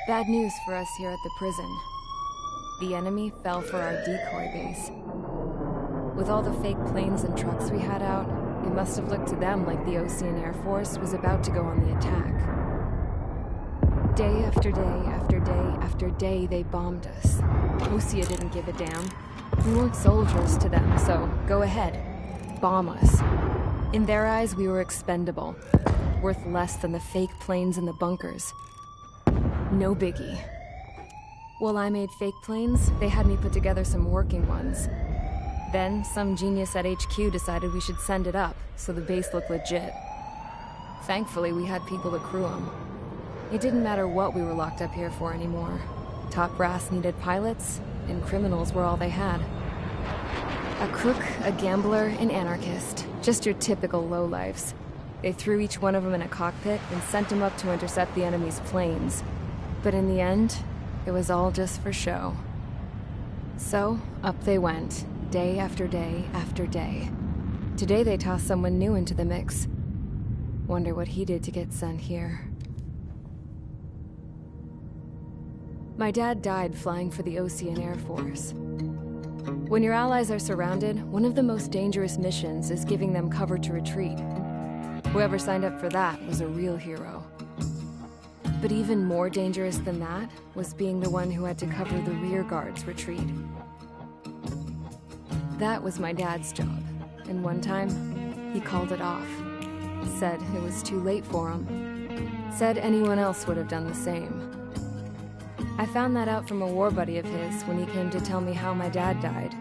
Bad news for us here at the prison. The enemy fell for our decoy base. With all the fake planes and trucks we had out, it must have looked to them like the Osean Air Force was about to go on the attack. Day after day after day after day, they bombed us. Osea didn't give a damn. We weren't soldiers to them, so go ahead. Bomb us. In their eyes, we were expendable. Worth less than the fake planes in the bunkers. No biggie. While I made fake planes, they had me put together some working ones. Then, some genius at HQ decided we should send it up, so the base looked legit. Thankfully, we had people to crew them. It didn't matter what we were locked up here for anymore. Top brass needed pilots, and criminals were all they had. A crook, a gambler, an anarchist. Just your typical lowlifes. They threw each one of them in a cockpit and sent them up to intercept the enemy's planes. But in the end, it was all just for show. So, up they went, day after day after day. Today they tossed someone new into the mix. Wonder what he did to get sent here. My dad died flying for the Osean Air Force. When your allies are surrounded, one of the most dangerous missions is giving them cover to retreat. Whoever signed up for that was a real hero. But even more dangerous than that was being the one who had to cover the rear guard's retreat. That was my dad's job, and one time, he called it off. Said it was too late for him. Said anyone else would have done the same. I found that out from a war buddy of his when he came to tell me how my dad died.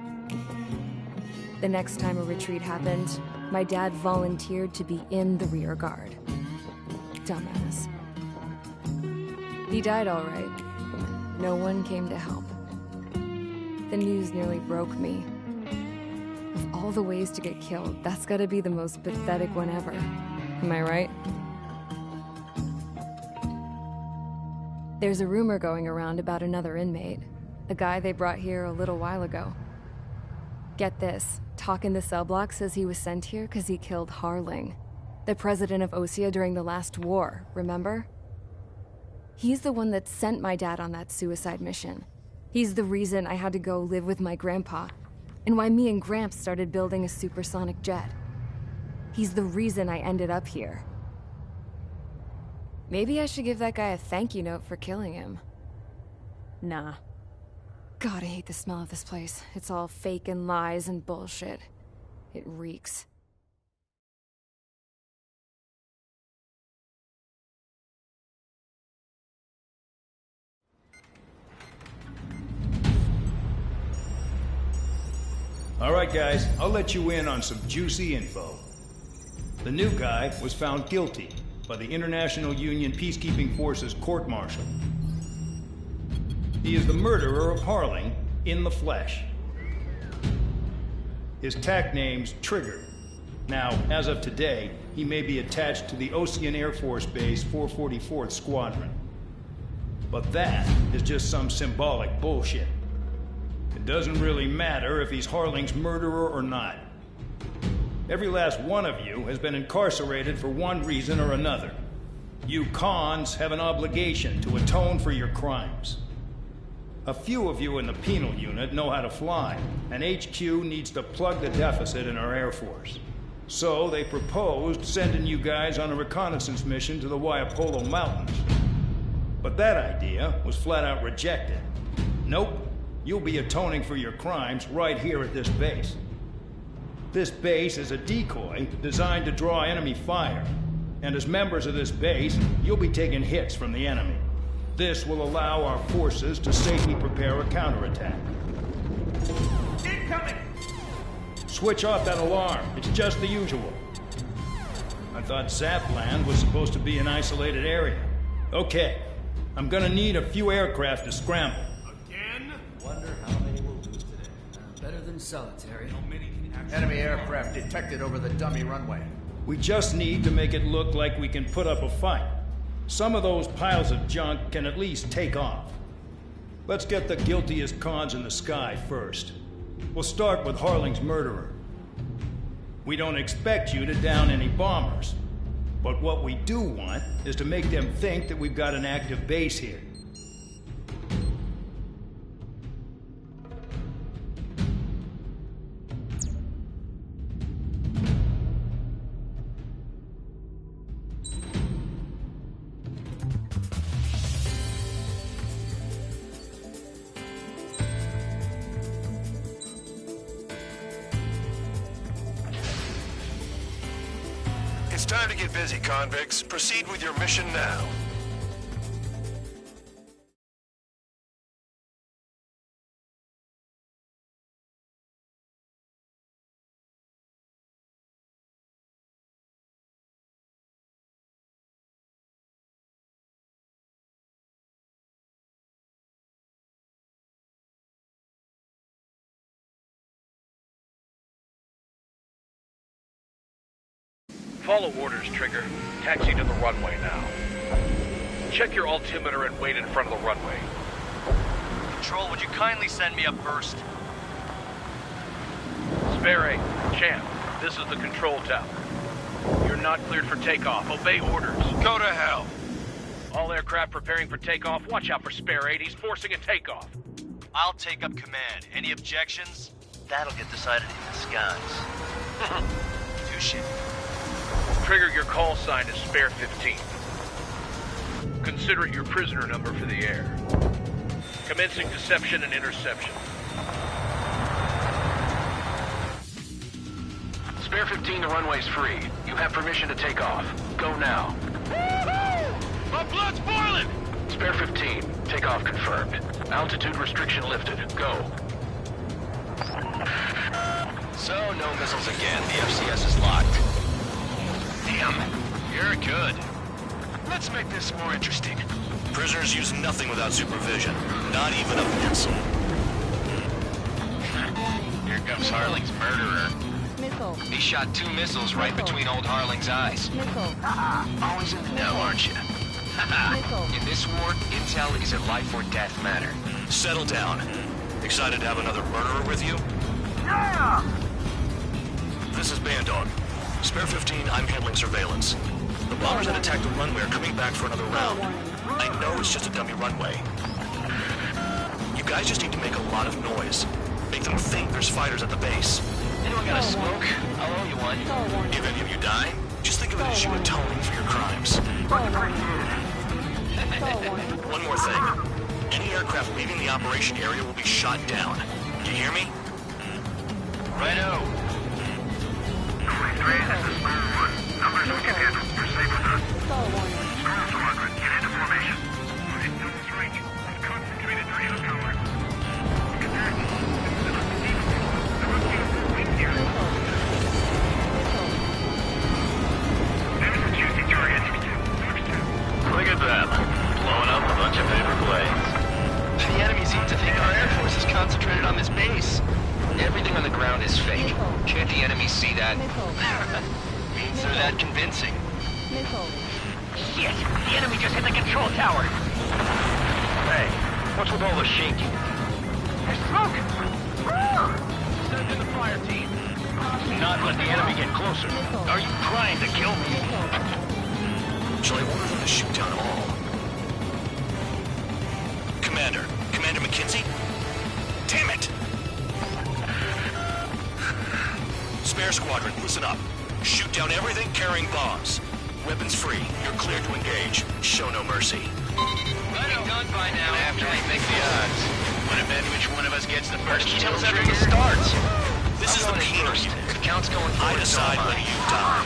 The next time a retreat happened, my dad volunteered to be in the rear guard. Dumbass. He died all right. No one came to help. The news nearly broke me. Of all the ways to get killed, that's gotta be the most pathetic one ever. Am I right? There's a rumor going around about another inmate. A guy they brought here a little while ago. Get this, talk in the cell block says he was sent here because he killed Harling, the president of Osea during the last war, remember? He's the one that sent my dad on that suicide mission. He's the reason I had to go live with my grandpa, and why me and Gramps started building a supersonic jet. He's the reason I ended up here. Maybe I should give that guy a thank you note for killing him. Nah. God, I hate the smell of this place. It's all fake and lies and bullshit. It reeks. All right, guys, I'll let you in on some juicy info. The new guy was found guilty by the International Union Peacekeeping Forces court-martial. He is the murderer of Harling in the flesh. His tack name's Trigger. Now, as of today, he may be attached to the Osean Air Force Base 444th Squadron. But that is just some symbolic bullshit. It doesn't really matter if he's Harling's murderer or not. Every last one of you has been incarcerated for one reason or another. You cons have an obligation to atone for your crimes. A few of you in the penal unit know how to fly, and HQ needs to plug the deficit in our Air Force. So they proposed sending you guys on a reconnaissance mission to the Waiapolo Mountains. But that idea was flat out rejected. Nope. You'll be atoning for your crimes right here at this base. This base is a decoy designed to draw enemy fire. And as members of this base, you'll be taking hits from the enemy. This will allow our forces to safely prepare a counterattack. Incoming! Switch off that alarm. It's just the usual. I thought Zapland was supposed to be an isolated area. Okay. I'm gonna need a few aircraft to scramble. Wonder how many we'll lose today. Better than solitary. Enemy aircraft detected over the dummy runway. We just need to make it look like we can put up a fight. Some of those piles of junk can at least take off. Let's get the guiltiest cons in the sky first. We'll start with Harling's murderer. We don't expect you to down any bombers. But what we do want is to make them think that we've got an active base here. It's time to get busy, convicts. Proceed with your mission now. Follow orders, Trigger. Taxi to the runway now. Check your altimeter and wait in front of the runway. Control, would you kindly send me up first? Spare 8, Champ, this is the control tower. You're not cleared for takeoff. Obey orders. Go to hell. All aircraft preparing for takeoff. Watch out for Spare 8. He's forcing a takeoff. I'll take up command. Any objections? That'll get decided in the skies. Touche. Trigger, your call sign is Spare 15. Consider it your prisoner number for the air. Commencing deception and interception. Spare 15, the runway's free. You have permission to take off. Go now. Woohoo! My blood's boiling! Spare 15, takeoff confirmed. Altitude restriction lifted. Go. So, no missiles again. The FCS is locked. Damn, you're good. Let's make this more interesting. Prisoners use nothing without supervision. Not even a pencil. Here comes Harling's murderer. Missile. He shot 2 missiles right between old Harling's eyes. Missile. Always in the know, aren't you? In this war, intel is a life or death matter. Settle down. Excited to have another murderer with you? Yeah! This is Bandog. Spare 15, I'm handling surveillance. The bombers that attacked the runway are coming back for another round. I know it's just a dummy runway. You guys just need to make a lot of noise. Make them think there's fighters at the base. Anyone got a smoke? I'll owe you one. If any of you die, just think of it as you atoning for your crimes. One more thing. Any aircraft leaving the operation area will be shot down. You hear me? Righto. This is Squall 1. Numbers we can handle. Proceed with us. Squall Squadron, get into formation. Signals range. Concentrated radar power. There's the juicy target. Look at them. Blowing up a bunch of paper planes. The enemy seem to think our Air Force is concentrated on this base. Everything on the ground is fake. Can't the enemy see that? Means they're that convincing. Shit! The enemy just hit the control tower! Hey, what's with all the shaking? There's smoke! Send in the fire team. Not let the enemy get closer. Are you trying to kill me? Shall I order them to shoot down all? Commander McKinsey? Damn it! Spare Squadron, listen up. Shoot down everything carrying bombs. Weapons free. You're cleared to engage. Show no mercy. Let it done by now. After we make the odds. Want to bet which one of us gets the first Tell us after trigger? it starts. This is the penal unit. The count's going I forward. decide when you die.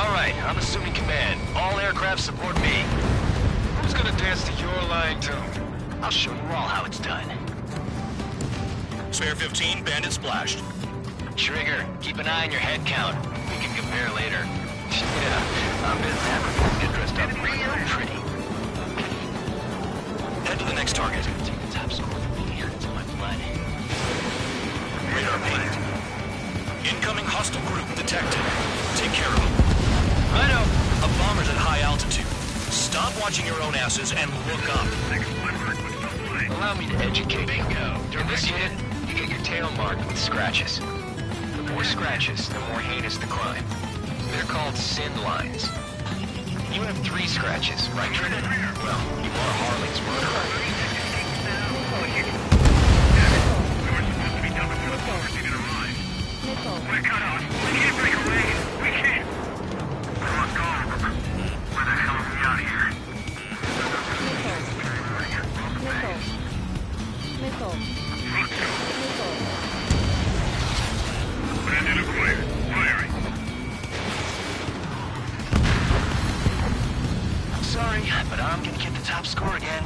All right, I'm assuming command. All aircraft support me. Who's gonna dance to your line tune? I'll show you all how it's done. Spare 15, bandit splashed. Trigger, keep an eye on your head count. We can compare later. Yeah, I'm in that. Get dressed up real pretty. Head to the next target. Take the top score from me. It's my blood. Radar pinged. Incoming hostile group detected. Take care of them. Righto. A bomber's at high altitude. Stop watching your own asses and look up. Allow me to educate you. In this unit, you get your tail marked with scratches. The more scratches, the more heinous the crime. They're called sin lines. You have 3 scratches, right, Trigger? Well, you are Harling's murderer. We're cut off. We can't break away. We can't. I lost all of them. Where the hell are we out of here? Bandit acquired. Firing. score again.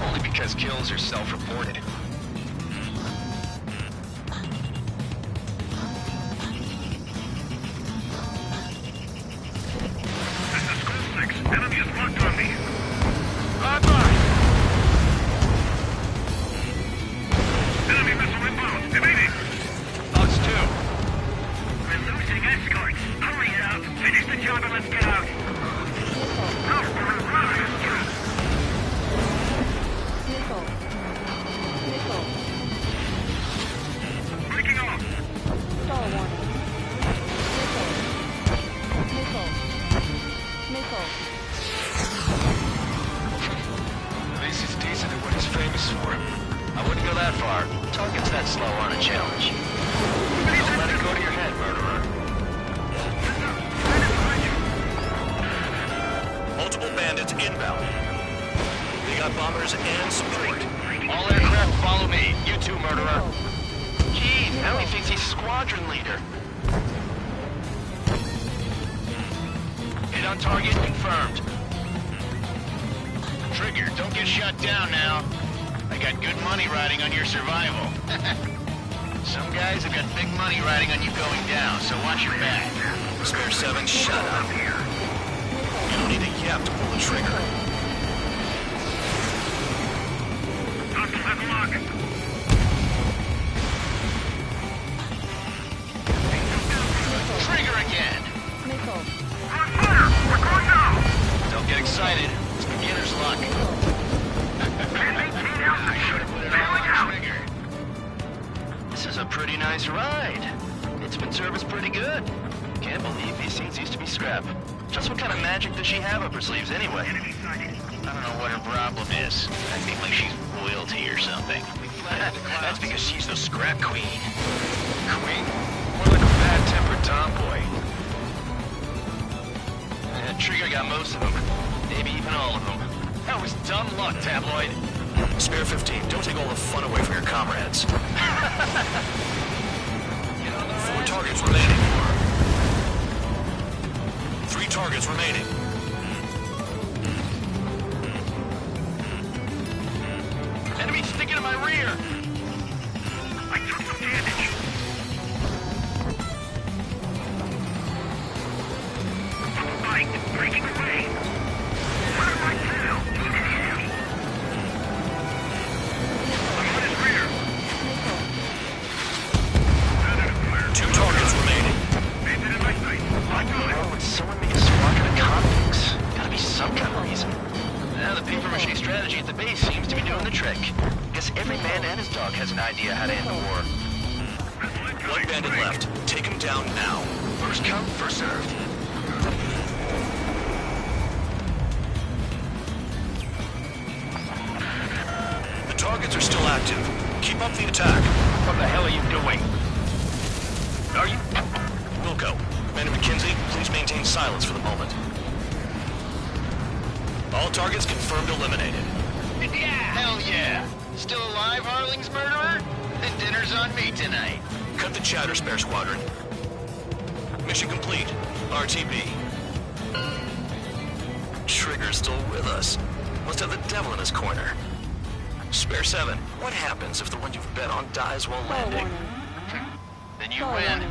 Only because kills are self-reported. This is School 6. Enemy is locked on me. Bye-bye. Enemy missile inbound. Evading. Us too. We're losing escorts. Hurry out. Finish the job and let's get out. No, we're running. Breaking off. At least he's decent at what he's famous for. I wouldn't go that far. Targets that slow aren't a challenge. Don't let it go to your head, murderer. Multiple bandits inbound. They got bombers and support. All aircraft follow me. You too, murderer. Jeez, now he thinks he's squadron leader. Hit on target confirmed. Trigger, don't get shut down now. I got good money riding on your survival. Some guys have got big money riding on you going down, so watch your back. Spare 7, shut up. You don't need a yap to pull the trigger. Hostile have a lock. Trigger again! On fire. We're going now. Don't get excited. It's beginner's luck. I should have put it all on the trigger. This is a pretty nice ride. It's been serviced pretty good. Can't believe these seats used to be scrap. Just what kind of magic does she have up her sleeves anyway? Enemy sighted. I don't know what her problem is. I think like she's royalty or something. That's because she's the scrap queen. Queen? More like a bad-tempered tomboy. Trigger got most of them. Maybe even all of them. That was dumb luck, tabloid. Spare 15, don't take all the fun away from your comrades. 4 targets remaining. 3 targets remaining. Enemy sticking in my rear! I took some damage. Right, breaking away. What am I now? I'm on his rear. 2 targets remaining. Bandit in my sight. Locked on it. Oh, would someone make a squadron of convicts? Gotta be some kind of reason. Now the paper-mache strategy at the base seems to be doing the trick. Guess every man and his dog has an idea how to end the war. 1 bandit left. Take him down now. First come, first served. The targets are still active. Keep up the attack. What the hell are you doing? Are you? Wilco, Commander McKenzie, please maintain silence for the moment. All targets confirmed eliminated. Hell yeah! Still alive, Harling's murderer? Then dinner's on me tonight. Cut the chatter, Spare Squadron. Mission complete. RTB. Trigger's still with us. Must have the devil in his corner. Spare 7, what happens if the one you've bet on dies while landing? Then you win.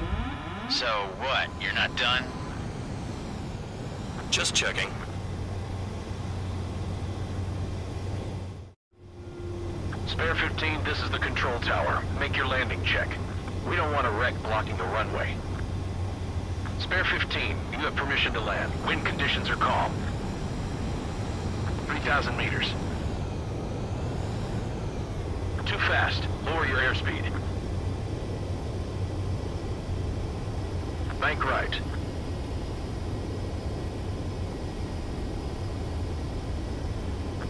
So what, you're not done? Just checking. Spare 15, this is the control tower. Make your landing check. We don't want a wreck blocking the runway. Spare 15, you have permission to land. Wind conditions are calm. 3,000 meters. Too fast. Lower your airspeed. Bank right.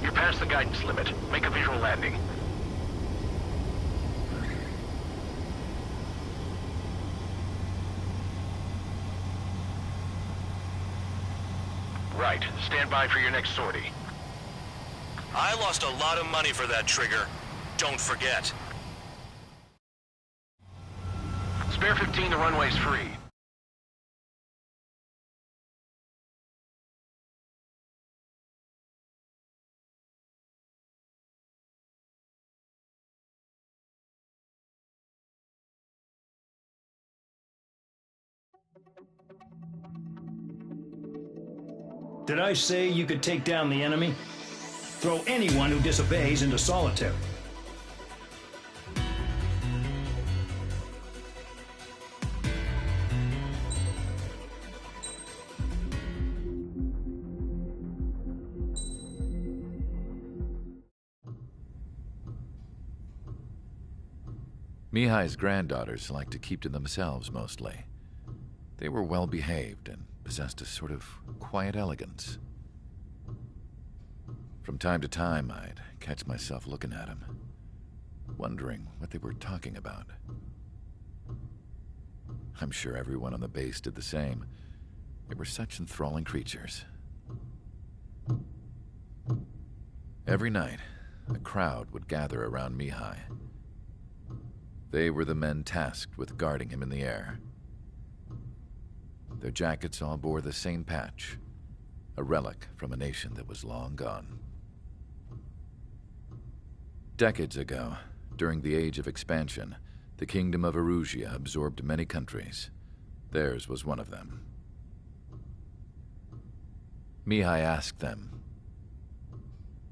You're past the guidance limit. Make a visual landing. Right. Stand by for your next sortie. I lost a lot of money for that trigger. Don't forget. Spare 15, the runway's free. Did I say you could take down the enemy? Throw anyone who disobeys into solitary. Mihai's granddaughters liked to keep to themselves mostly. They were well behaved and possessed a sort of quiet elegance. From time to time, I'd catch myself looking at them, wondering what they were talking about. I'm sure everyone on the base did the same. They were such enthralling creatures. Every night, a crowd would gather around Mihai. They were the men tasked with guarding him in the air. Their jackets all bore the same patch, a relic from a nation that was long gone. Decades ago, during the Age of Expansion, the Kingdom of Erusia absorbed many countries. Theirs was one of them. Mihai asked them,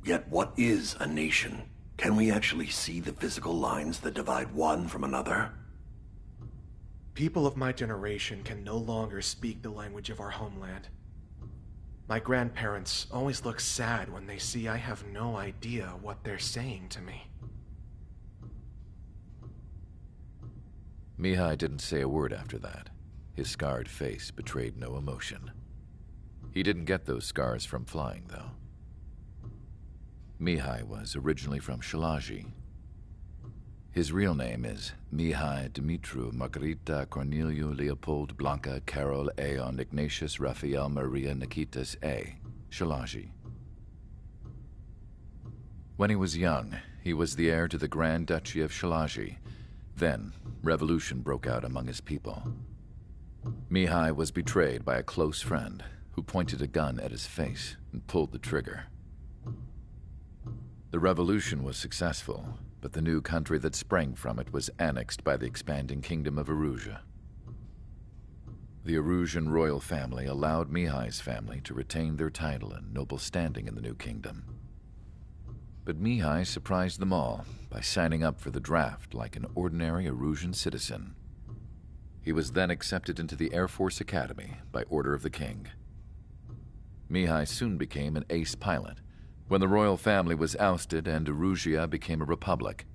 "Yet what is a nation? Can we actually see the physical lines that divide one from another?" People of my generation can no longer speak the language of our homeland. My grandparents always look sad when they see I have no idea what they're saying to me. Mihai didn't say a word after that. His scarred face betrayed no emotion. He didn't get those scars from flying, though. Mihai was originally from Shalaji. His real name is Mihai Dumitru Margarita Corneliu Leopold Blanca Carol Aeon Ignatius Raphael Maria Nikitas A. Shalaji. When he was young, he was the heir to the Grand Duchy of Shalaji. Then, revolution broke out among his people. Mihai was betrayed by a close friend who pointed a gun at his face and pulled the trigger. The revolution was successful, but the new country that sprang from it was annexed by the expanding Kingdom of Erusia. The Erusian royal family allowed Mihai's family to retain their title and noble standing in the new kingdom. But Mihai surprised them all by signing up for the draft like an ordinary Erusian citizen. He was then accepted into the Air Force Academy by order of the king. Mihai soon became an ace pilot. When the royal family was ousted and Erusia became a republic,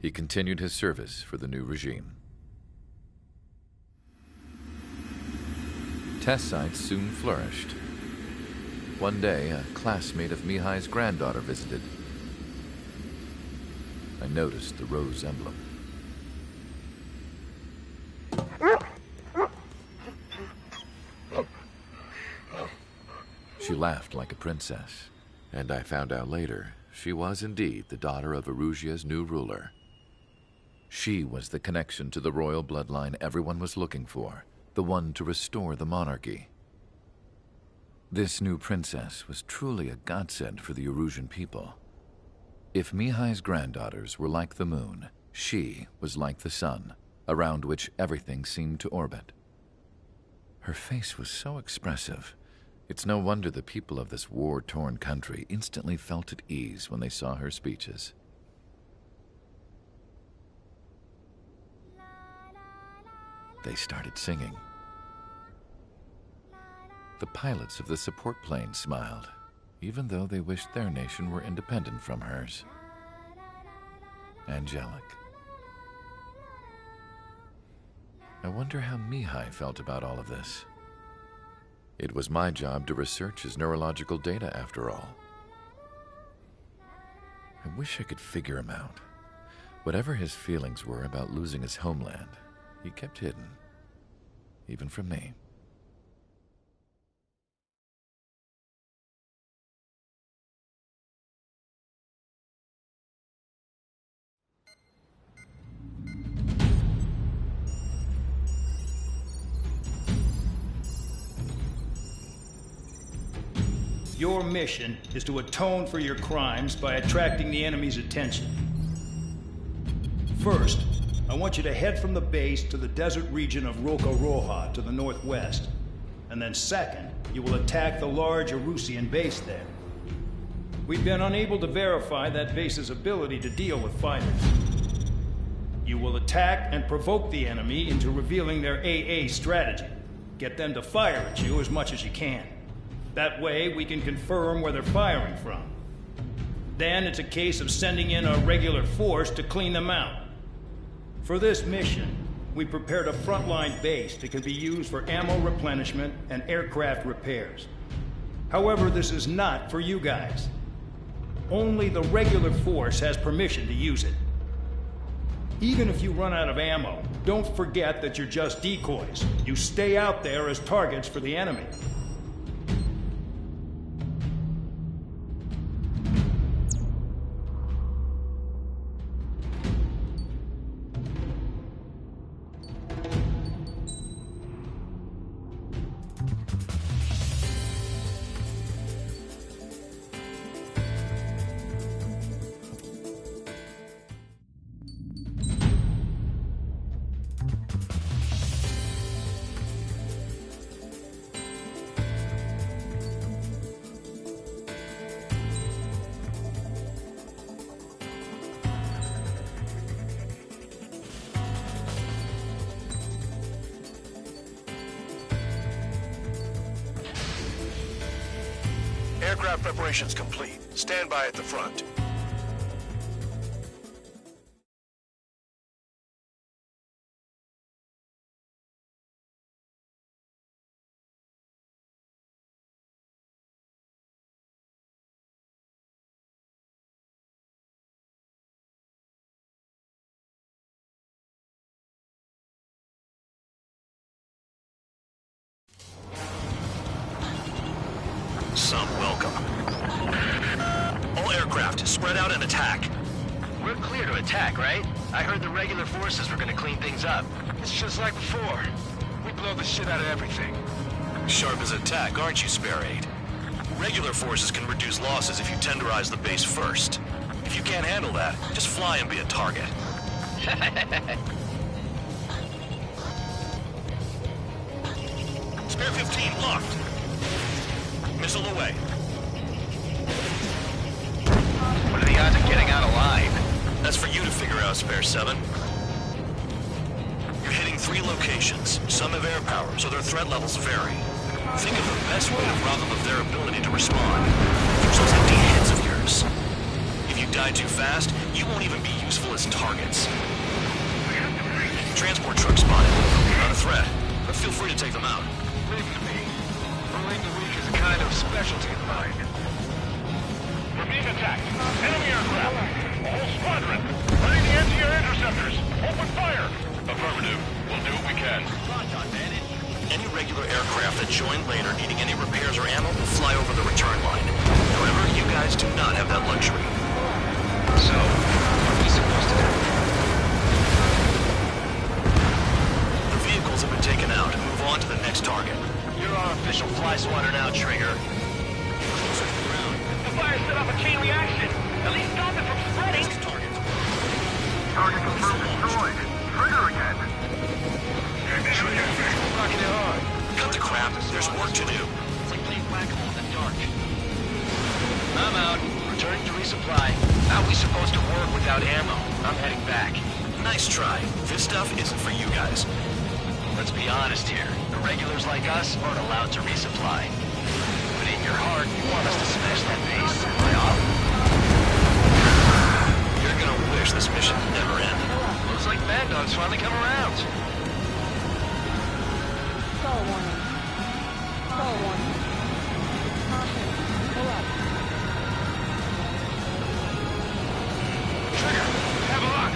he continued his service for the new regime. Test sites soon flourished. One day, a classmate of Mihai's granddaughter visited. I noticed the rose emblem. She laughed like a princess, and I found out later she was indeed the daughter of Erusia's new ruler. She was the connection to the royal bloodline everyone was looking for, the one to restore the monarchy. This new princess was truly a godsend for the Erusian people. If Mihai's granddaughters were like the moon, she was like the sun, around which everything seemed to orbit. Her face was so expressive. It's no wonder the people of this war-torn country instantly felt at ease when they saw her speeches. They started singing. The pilots of the support plane smiled, even though they wished their nation were independent from hers. Angelic. I wonder how Mihai felt about all of this. It was my job to research his neurological data, after all. I wish I could figure him out. Whatever his feelings were about losing his homeland, he kept hidden, even from me. Your mission is to atone for your crimes by attracting the enemy's attention. First, I want you to head from the base to the desert region of Roca Roja to the northwest. And then second, you will attack the large Erusian base there. We've been unable to verify that base's ability to deal with fighters. You will attack and provoke the enemy into revealing their AA strategy. Get them to fire at you as much as you can. That way, we can confirm where they're firing from. Then it's a case of sending in a regular force to clean them out. For this mission, we prepared a frontline base that can be used for ammo replenishment and aircraft repairs. However, this is not for you guys. Only the regular force has permission to use it. Even if you run out of ammo, don't forget that you're just decoys. You stay out there as targets for the enemy. Aircraft preparations complete. Stand by at the front. Some welcome. All aircraft, spread out and attack. We're clear to attack, right? I heard the regular forces were gonna clean things up. It's just like before. We blow the shit out of everything. Sharp as attack, aren't you, Spare 8? Regular forces can reduce losses if you tenderize the base first. If you can't handle that, just fly and be a target. Spare 15 locked. Missile away. What are the odds of getting out alive? That's for you to figure out, Spare 7. You're hitting 3 locations. Some have air power, so their threat levels vary. Think of the best way to rob them of their ability to respond. Use those empty heads of yours. If you die too fast, you won't even be useful as targets. Transport truck spotted. Not a threat, but feel free to take them out. Leave them to me. Rolling the weak is a kind of specialty of mine. We're being attacked. Enemy aircraft. A whole squadron. Running the anti-air interceptors. Open fire. Affirmative. We'll do what we can. Any regular aircraft that join later needing any repairs or ammo will fly over the return line. However, you guys do not have that luxury. So, what are we supposed to do? The vehicles have been taken out. Move on to the next target. You're our official fly swatter now, Trigger. Closer to the ground. The fire set off a chain reaction. At least stop it from spreading. Next target. Target confirmed destroyed. Trigger again. Rocking it hard. Cut the crap. There's work to do. It's like playing whack-a-mole in the dark. I'm out. Returning to resupply. How are we supposed to work without ammo? I'm heading back. Nice try. This stuff isn't for you guys. Let's be honest here. The regulars like us aren't allowed to resupply. But in your heart, you want us to smash that base. Am I off? You're gonna wish this mission never ended. Looks like Bad Dog's finally come around. Stall warning. Stall warning. Caution. Pull up. Trigger, have a look.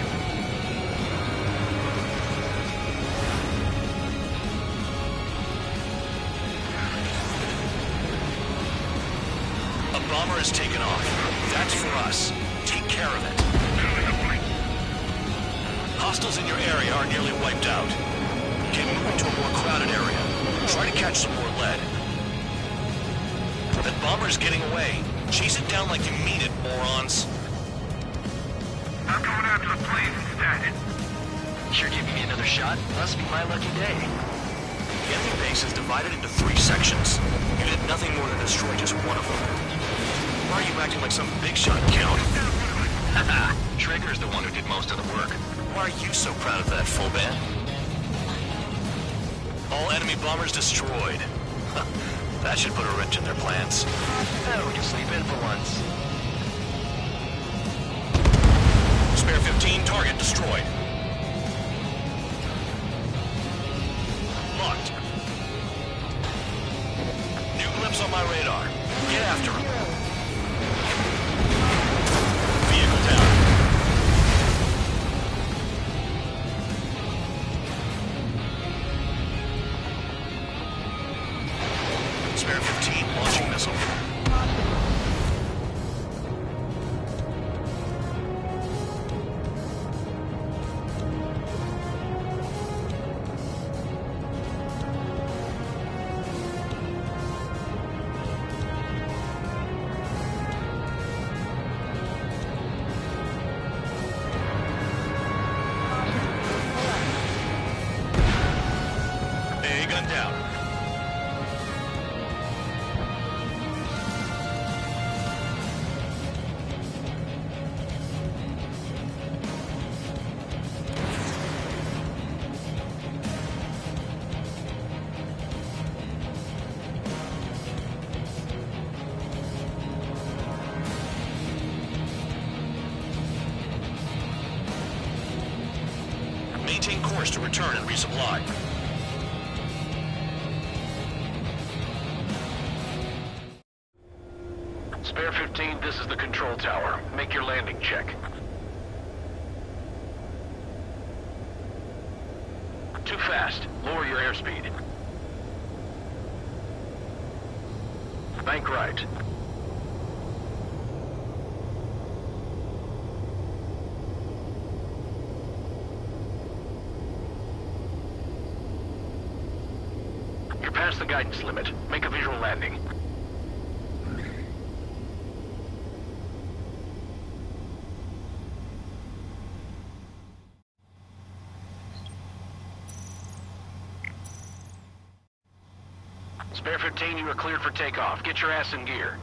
A bomber has taken off. That's for us. Take care of it. Hostiles in your area are nearly wiped out. Get moving to a more crowded area. Try to catch some more lead. That bomber's getting away. Chase it down like you mean it, morons. I'm going after the planes instead. You're giving me another shot? Must be my lucky day. The enemy base is divided into 3 sections. You did nothing more than destroy just one of them. Why are you acting like some big shot, Count? Haha, Trigger's the one who did most of the work. Why are you so proud of that, full band? All enemy bombers destroyed. That should put a wrench in their plans. Oh, we can sleep in for once. Spare 15, target destroyed. Locked. New glimpse on my radar. Get after him. Vehicle down. Spare 15, launching missile. A gun down. Maintain course to return and resupply. Spare 15, this is the control tower. Make your landing check. Too fast. Lower your airspeed. Bank right. You're past the guidance limit. Make a visual landing. Spare 15, you are cleared for takeoff. Get your ass in gear.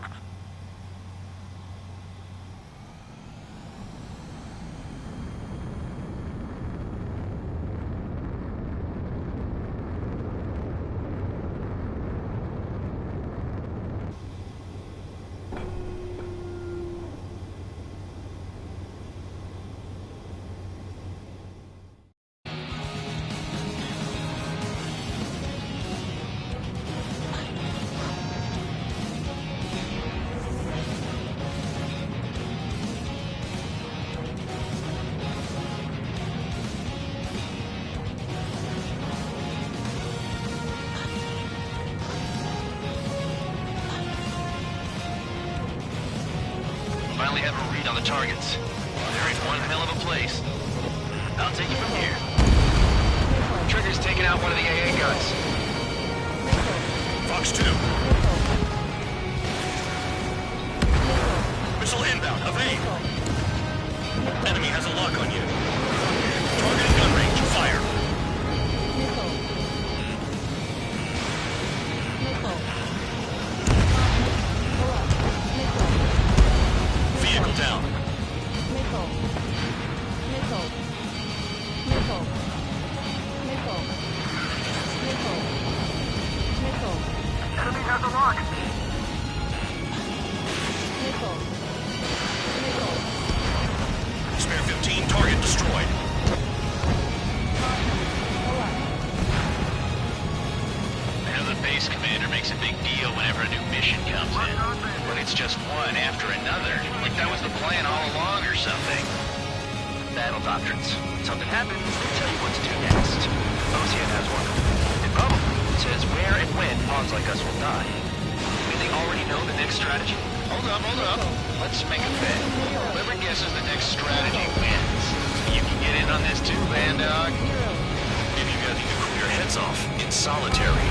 Finally have a read on the targets. They're in one hell of a place. I'll take you from here. Trigger's taking out one of the AA guns. Fox 2. Missile inbound. Evade. Enemy has a lock on you. Target in gun range. Fire. Vehicle down. Enemy has a lock. Spare 15. Target destroyed. Now the base commander makes a big deal whenever a new mission comes in. But it's just one after another. Like that was the plan all along or something. Battle doctrines. Something happens, they tell you what to do next. Ocean has one. It probably says where and when pawns like us will die. Do they already know the next strategy? Hold up. Let's make a bet. Whoever guesses the next strategy wins. You can get in on this too, Van Dog. Maybe you guys need to cool your heads off in solitary.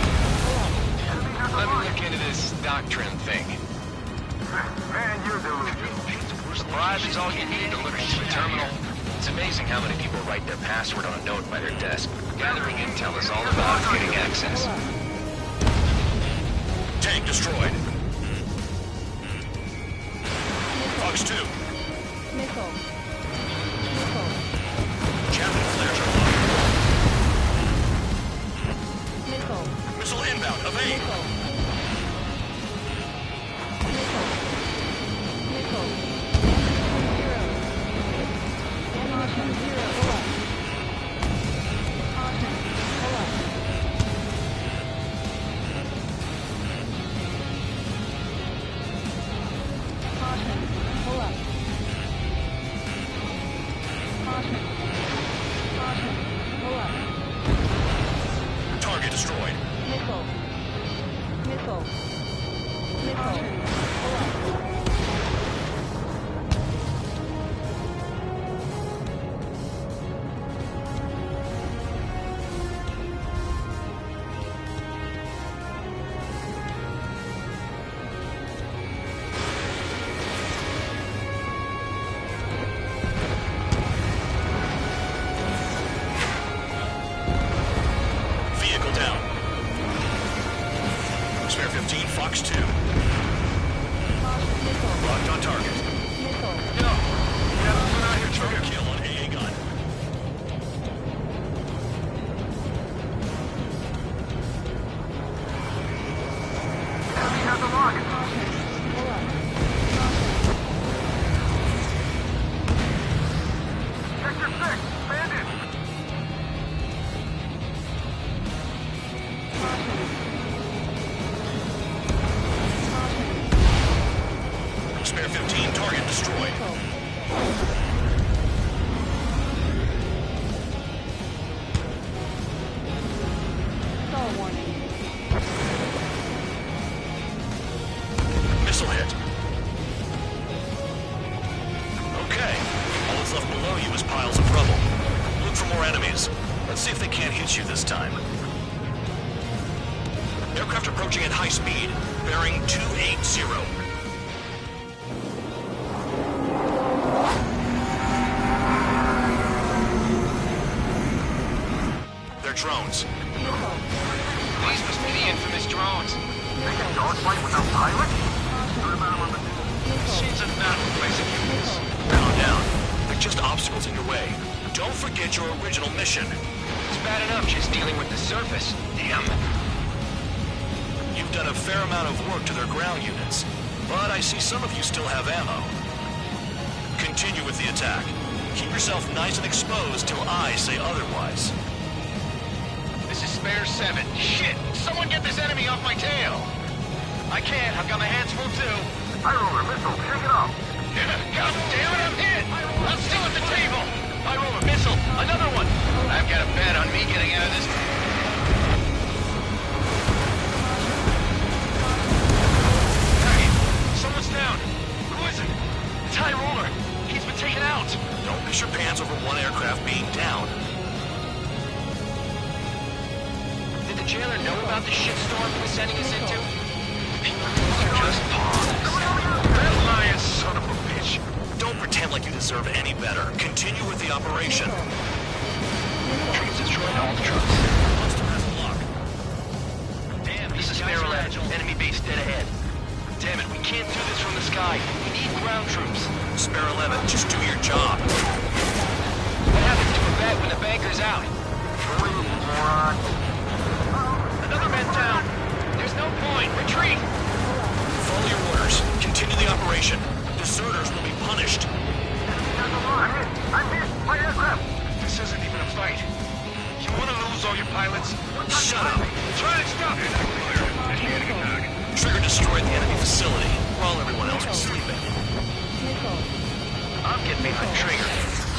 Let me look into this doctrine thing. Man, you're delusional. Bribe is all you need to look into the terminal. It's amazing how many people write their password on a note by their desk. Gathering intel is all about getting access. Tank destroyed. Fox 2. Missile. Missile. Javelin flares are low. Missile. Missile inbound. Evade. Missile. Missile. Missile. Zero. Ammunition 0. Pull up. Caution. Pull up. Caution. Pull up. Caution. Caution. Pull up. Target destroyed. Missile. Missile. Missile. Pull up. Vehicle down. Spare 15, Fox 2. Missile. Locked on target. Missile. Yo, we have one out here. Trigger kill on AA gun. Enemy has the lock. Pull up. Sector 6, bandit. Spare 15, target destroyed. Stall warning. Missile hit. Okay. All that's left below you is piles of rubble. Look for more enemies. Let's see if they can't hit you this time. Aircraft approaching at high speed. Bearing 280. They're drones. These must be the infamous drones. Dogfight without pilot? Seems a mountain place of humans. Calm down. They're just obstacles in your way. Don't forget your original mission. It's bad enough just dealing with the surface. Damn. You've done a fair amount of work to their ground units, but I see some of you still have ammo. Continue with the attack. Keep yourself nice and exposed till I say otherwise. This is Spare 7. Shit! Someone get this enemy off my tail! I can't. I've got my hands full too. High roller missile, shake it off. God damn it, I'm hit! I'm still at the table! I roll a missile. Another one! I've got a bet on me getting out of this. Hey! Someone's down! Who is it? It's High Roller! He's been taken out! Don't piss your pants over one aircraft being down. Did the jailer know about the shitstorm he was sending us into? Just pause. That lion son of a bitch. Don't pretend like you deserve any better. Continue with the operation. Troops destroyed all the trucks. Monster has a lock. Damn, this is Spare 11. Enemy base dead ahead. Damn it, we can't do this from the sky. We need ground troops. Spare 11, just do your job. What happens to a bet when the banker's out? Another man down. There's no point. Retreat. Follow your orders. Continue the operation. Deserters will be punished. I'm hit. My aircraft. This isn't even a fight. You want to lose all your pilots? Shut up. Try to stop it. Initiating attack. Trigger destroyed the enemy facility while everyone else was sleeping. Missile. I'm getting behind Trigger.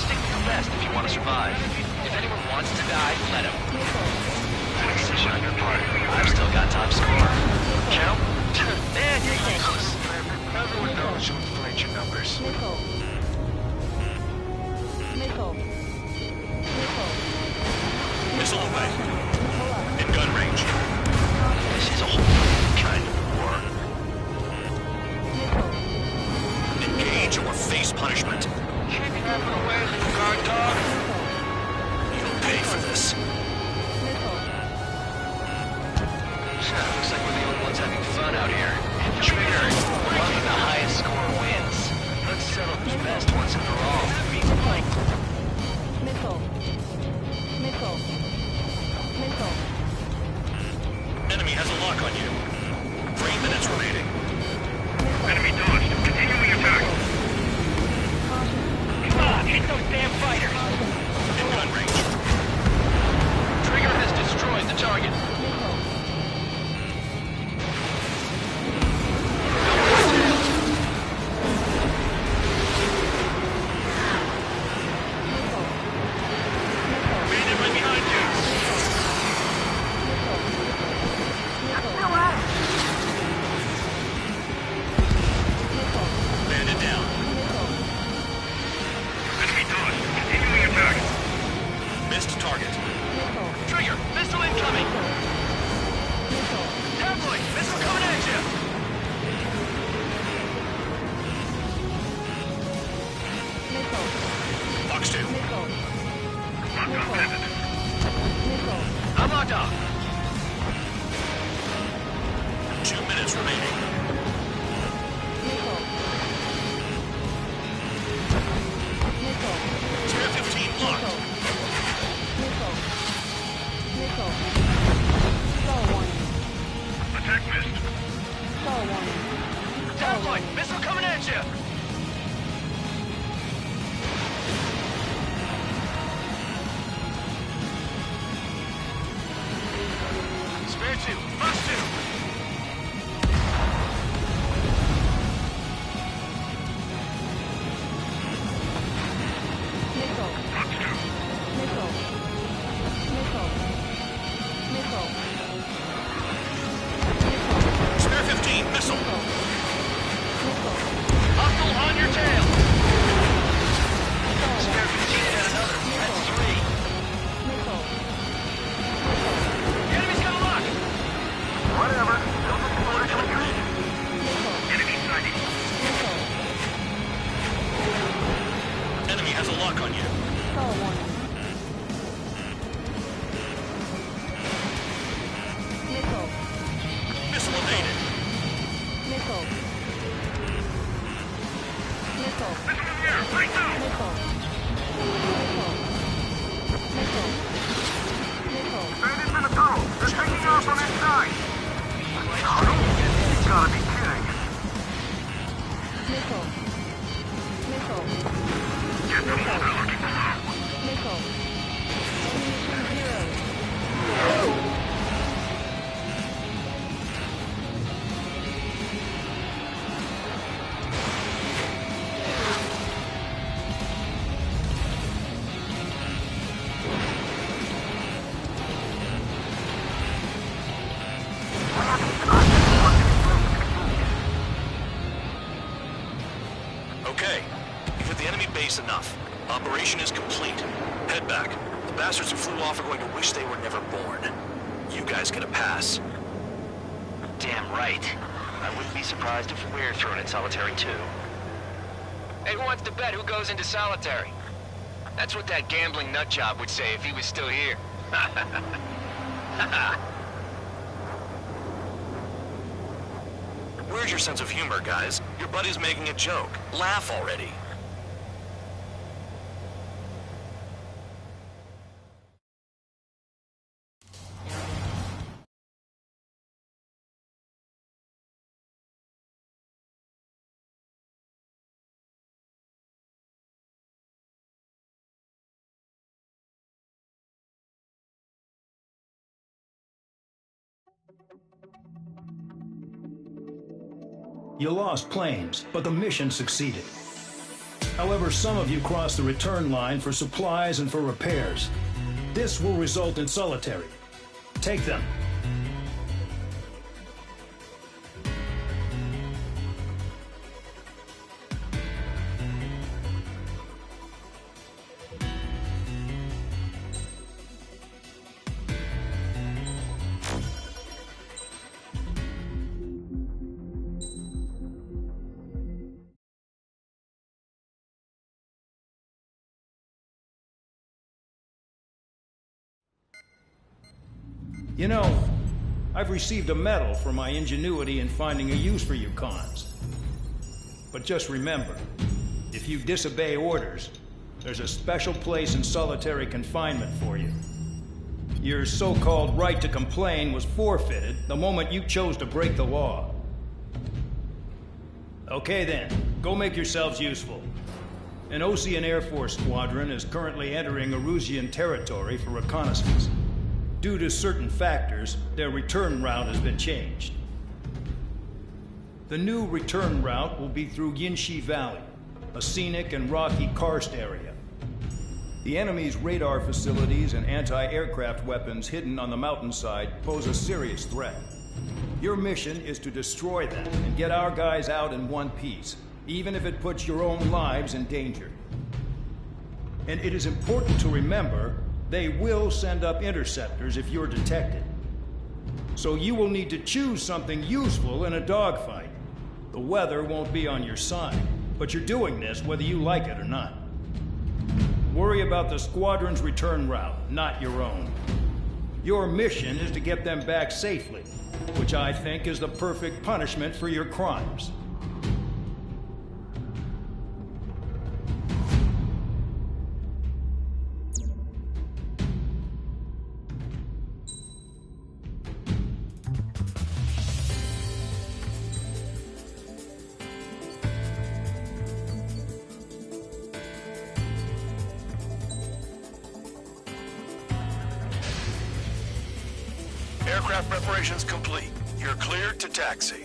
Stick to your best if you want to survive. If anyone wants to die, let him. I've still got top score. Count? Man, you're useless. Everyone knows who inflates your numbers. Missile. Missile. Missile. Missile away. Pull up. In gun range. This is a whole different kind of war. Missile. Engage or face punishment. Keep tapping away, little guy. guard dog? You'll pay for this. Missile. Looks like we're the only ones having fun out here. Trigger, only the highest score wins. Let's settle who's best once and for all. Missile. Missile. Missile. Enemy has a lock on you. 3 minutes remaining. Enemy dodged. Continuing attack. Come on, hit those damn fighters! In gun range. Trigger has destroyed the target. Bandit right behind you. Bandit down. Enemy dodged. Continuing attack. Missed target. Trigger, missile incoming! Tabloid, missile coming at you! Box 2. I'm locked off. 2 minutes remaining. Spare 15 locked. Attack missed. Tabloid, missile coming at you! Spare 2, box 2! Spare 15 missile. Hostile on your tail! Spare 15 got another. That's 3. The enemy's got a lock! Whatever. Enemy sighted. Enemy has a lock on you. Missile evaded. Missile in the air. Right now. Bandits in the tunnel. They're taking off on that side. You gotta be kidding. Get them all. They're looking below. Okay. You've hit the enemy base enough. Operation is complete. Head back. The bastards who flew off are going to wish they were never born. You guys get a pass. Damn right. I wouldn't be surprised if we're thrown in solitary too. Hey, who wants to bet who goes into solitary? That's what that gambling nutjob would say if he was still here. Where's your sense of humor, guys? Your buddy's making a joke. Laugh already. You lost planes, but the mission succeeded. However, some of you crossed the return line for supplies and for repairs. This will result in solitary. Take them. You know, I've received a medal for my ingenuity in finding a use for you cons. But just remember, if you disobey orders, there's a special place in solitary confinement for you. Your so-called right to complain was forfeited the moment you chose to break the law. Okay then, go make yourselves useful. An Osean Air Force squadron is currently entering Erusian territory for reconnaissance. Due to certain factors, their return route has been changed. The new return route will be through Yinshi Valley, a scenic and rocky karst area. The enemy's radar facilities and anti-aircraft weapons hidden on the mountainside pose a serious threat. Your mission is to destroy them and get our guys out in one piece, even if it puts your own lives in danger. And it is important to remember, they will send up interceptors if you're detected. So you will need to choose something useful in a dogfight. The weather won't be on your side, but you're doing this whether you like it or not. Worry about the squadron's return route, not your own. Your mission is to get them back safely, which I think is the perfect punishment for your crimes. Aircraft preparations complete. You're cleared to taxi.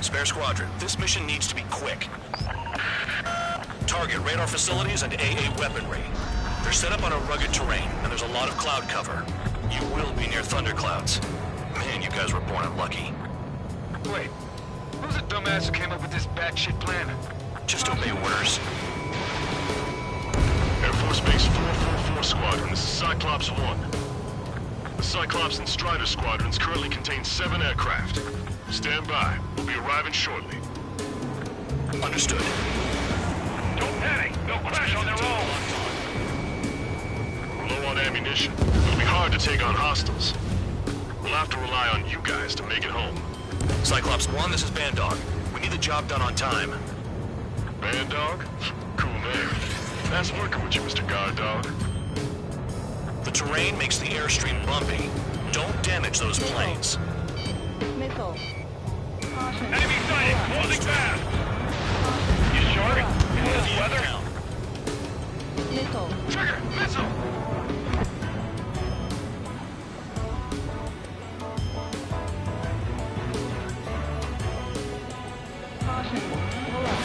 Spare Squadron, this mission needs to be quick. Target radar facilities and AA weaponry. They're set up on a rugged terrain, and there's a lot of cloud cover. You will be near thunderclouds. Man, you guys were born unlucky. Wait, who's the dumbass who came up with this batshit plan? Just obey orders. Air Force Base 444 Squadron, this is Cyclops 1. The Cyclops and Strider squadrons currently contain 7 aircraft. Stand by. We'll be arriving shortly. Understood. Don't panic. They'll crash on their own. We're low on ammunition. It'll be hard to take on hostiles. We'll have to rely on you guys to make it home. Cyclops 1, this is Bandog. We need the job done on time. Bandog? Cool name. Nice working with you, Mr. Guard Dog. The terrain makes the airstream bumpy. Don't damage those planes. Missile. Caution. Enemy sighted! Closing fast! You sure? In this weather? Missile. Trigger! Missile! Caution. Pull up.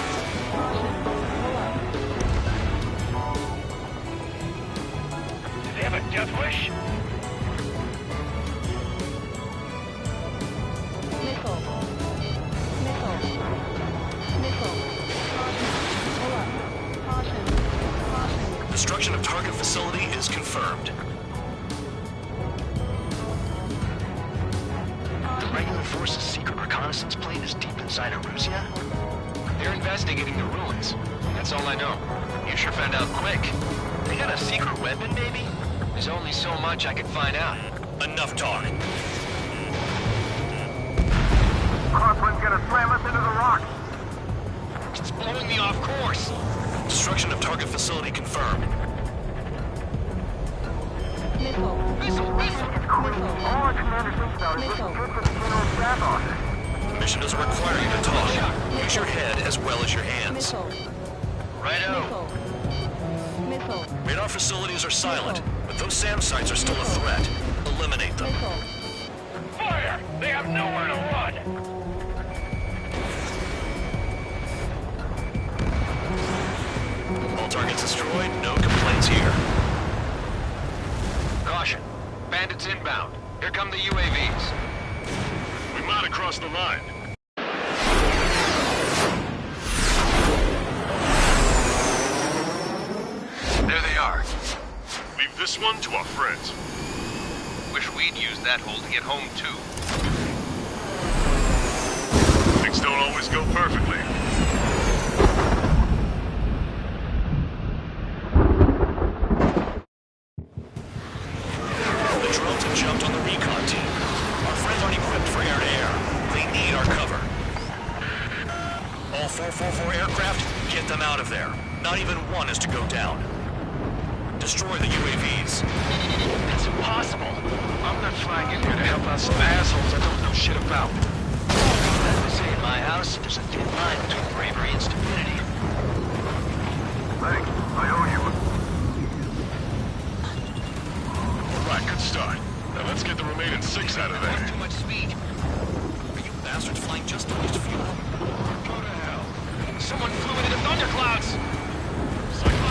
Caution. Pull up. Do they have a death wish? Missile. Missile. Missile. Caution. Pull up. Caution. Caution. Destruction of target facility is confirmed. The regular force's secret reconnaissance plane is deep inside Erusia? They're investigating the ruins. That's all I know. You sure found out quick. They got a secret weapon, maybe? There's only so much I could find out. Enough talk. Crosswind's gonna slam us into the rocks. It's blowing me off course. Destruction of target facility confirmed. Missile. Missile! Missile! Missile. All our commander thinks about is Missile. looking good for the General Staff Office. The mission doesn't require you to talk. Use your head as well as your hands. Missile. Righto. Missile. Missile. Radar facilities are silent, but those SAM sites are still a threat. Eliminate them. Missile. Fire! They have nowhere to run! All targets destroyed, no complaints here. Caution. Bandits inbound. Here come the UAVs. We We might have crossed the line. There they are. Leave this one to our friends. Wish we'd used that hole to get home, too. Things don't always go perfectly. The drones have jumped on the recon team. Our friends aren't equipped for air-to-air. They need our cover. All 444 aircraft, get them out of there. Not even one is to go down. Destroy the UAVs. That's impossible. I'm not flying in here to help out some assholes I don't know shit about. As they say in my house, there's a thin line between bravery and stupidity. Thanks. I owe you. All right, good start. Now let's get the remaining 6 out of there. Too much speed. Are you bastards flying just to waste fuel? Go to hell. Someone flew into the thunderclouds.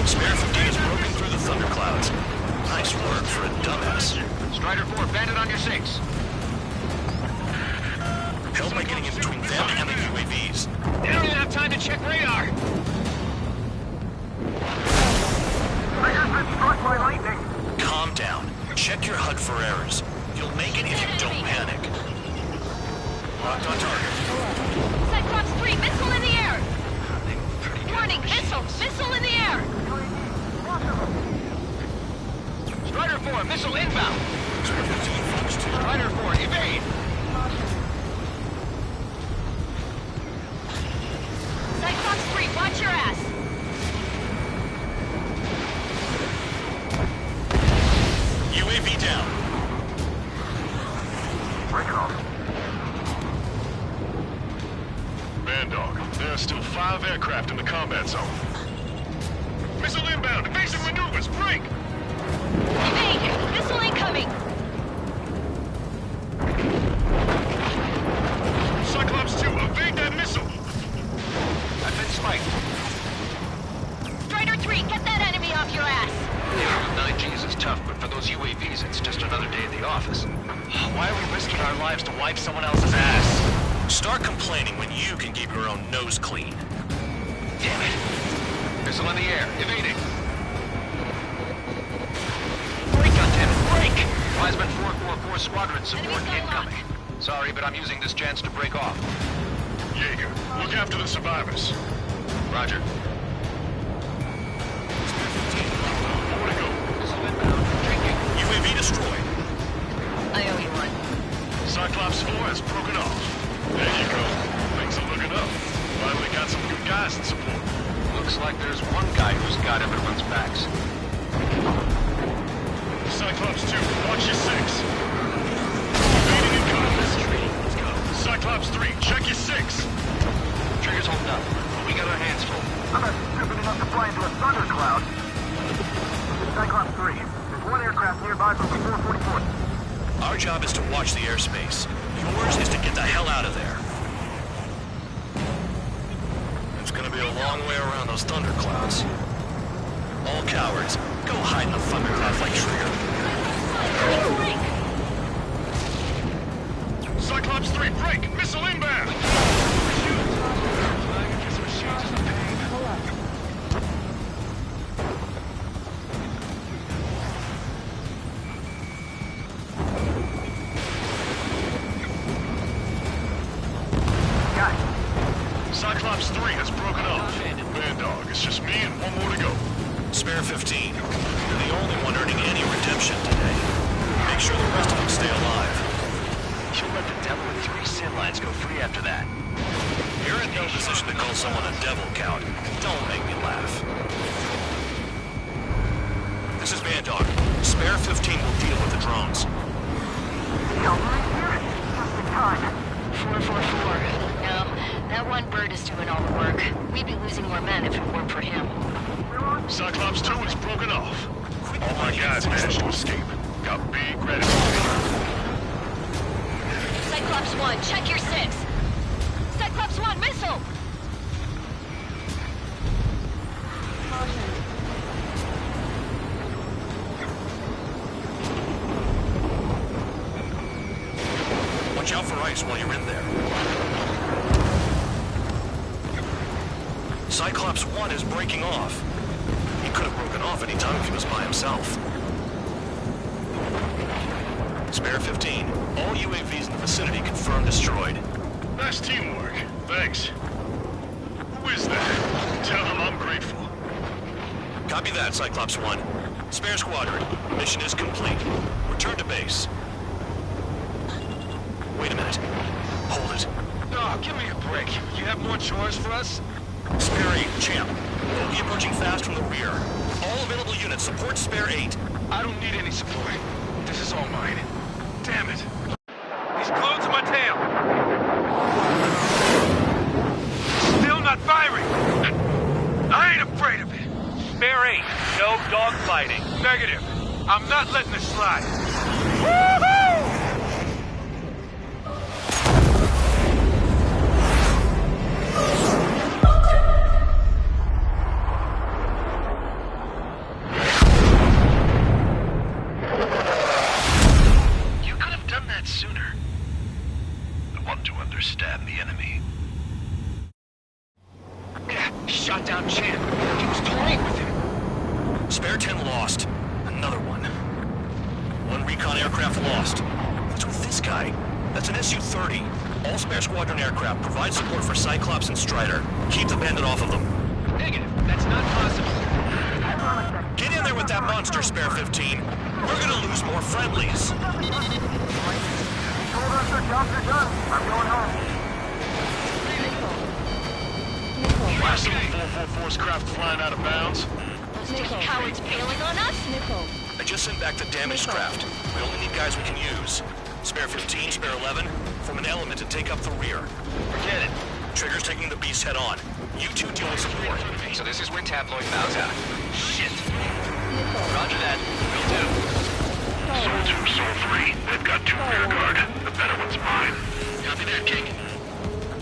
Spare 15 is broken through the thunderclouds. Nice work for a dumbass. Strider 4, bandit on your 6. Help by getting in between them and the UAVs. They don't even have time to check radar. Calm down. Check your HUD for errors. You'll make it if you don't panic. Locked on target. Cyclops 3, missile in the air! Warning, missile in the air! Strider 4, missile inbound. Strider 4, evade. Cyclops 3, watch your ass! UAV down. Break it off. Bandog, there are still 5 aircraft in the combat zone. Missile inbound, evasive maneuvers, break! Evade! Missile incoming! Cyclops 2, evade that missile! I've been spiked. Strider 3, get that enemy off your ass! Yeah, 9Gs is tough, but for those UAVs, it's just another day at the office. Why are we risking our lives to wipe someone else's ass? Start complaining when you can keep your own nose clean. Damn it. Missile in the air, evading. Break, goddammit, break! Wiseman 444 squadron support incoming. Sorry, but I'm using this chance to break off. Jaeger, look after the survivors. Roger. More to go. Missile inbound, drinking. UAV destroyed. I owe you one. Cyclops 4 has broken off. There you go. Things are looking up. Finally got some good guys in support. Looks like there's one guy who's got everyone's backs. Cyclops 2, watch your 6. Evading incoming. Let's go. Cyclops 3, check your 6. Trigger's holding up. We got our hands full. I'm not stupid enough to fly into a thundercloud. Cyclops 3, there's one aircraft nearby from the 444th. Our job is to watch the airspace. Yours is to get the hell out of there. It's gonna be a long way around those thunderclouds. All cowards, go hide in the thunderclouds like Trigger. Cyclops 3, break! Missile inbound! Cyclops 3 has broken off. Bandog, it's just me and one more to go. Spare 15. You're the only one earning any redemption today. Make sure the rest of them stay alive. You'll let the devil with 3 sin lines go free after that. You're in no position to call someone a devil count. Don't make me laugh. This is Bandog. Spare 15 will deal with the drones. Yo, right here? Just in time. 444. No, that one bird is doing all the work. We'd be losing more men if it weren't for him. Cyclops 2 has broken off. All my guys managed to escape. Got big gratitude. Cyclops 1, check your 6. Cyclops 1, missile! Watch out for ice while you're in there. Cyclops 1 is breaking off. He could have broken off any time if he was by himself. Spare 15. All UAVs in the vicinity confirmed destroyed. Nice teamwork. Thanks. Who is that? Tell him I'm grateful. Copy that, Cyclops 1. Spare squadron. Mission is complete. Return to base. Wait a minute. Hold it. Oh, give me a break. You have more chores for us? Spare 8, champ. Bogey approaching fast from the rear. All available units support Spare 8. I don't need any support. This is all mine. Damn it. He's glued to my tail. Still not firing. I ain't afraid of it. Spare 8, no dogfighting. Negative. I'm not letting this slide. Woohoo! Shot down Champ. He was toying with him. Spare 10 lost. Another one. One recon aircraft lost. What's with this guy? That's an Su-30. All spare squadron aircraft provide support for Cyclops and Strider. Keep the bandit off of them. Negative. That's not possible. Get in there with that monster, Spare 15. We're gonna lose more friendlies. Told us their jobs are done. I'm going home. Why some 444's craft flying out of bounds? Those two cowards bailing on us? I just sent back the damaged craft. We only need guys we can use. Spare 15, Spare 11, form an element and take up the rear. Forget it. Trigger's taking the beast head on. You two deal with support. So this is when Tabloid bows out. Shit. Roger that. Will do. Soul 2, Soul 3. They've got 2 rear guard. The better one's mine. Copy that, King.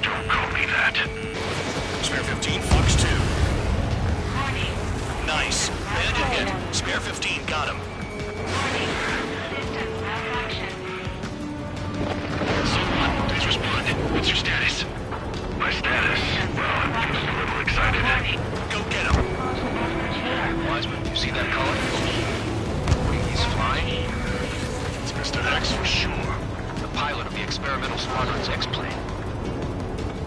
Don't call me that. Spare 15, Fox 2. Nice. Bandit hit. Spare 15, got him. Someone, please respond. What's your status? My status? Well, I'm just a little excited. Go get him. Wiseman, you see that color? He's flying. It's Mr. X for sure. The pilot of the experimental squadron's X-plane.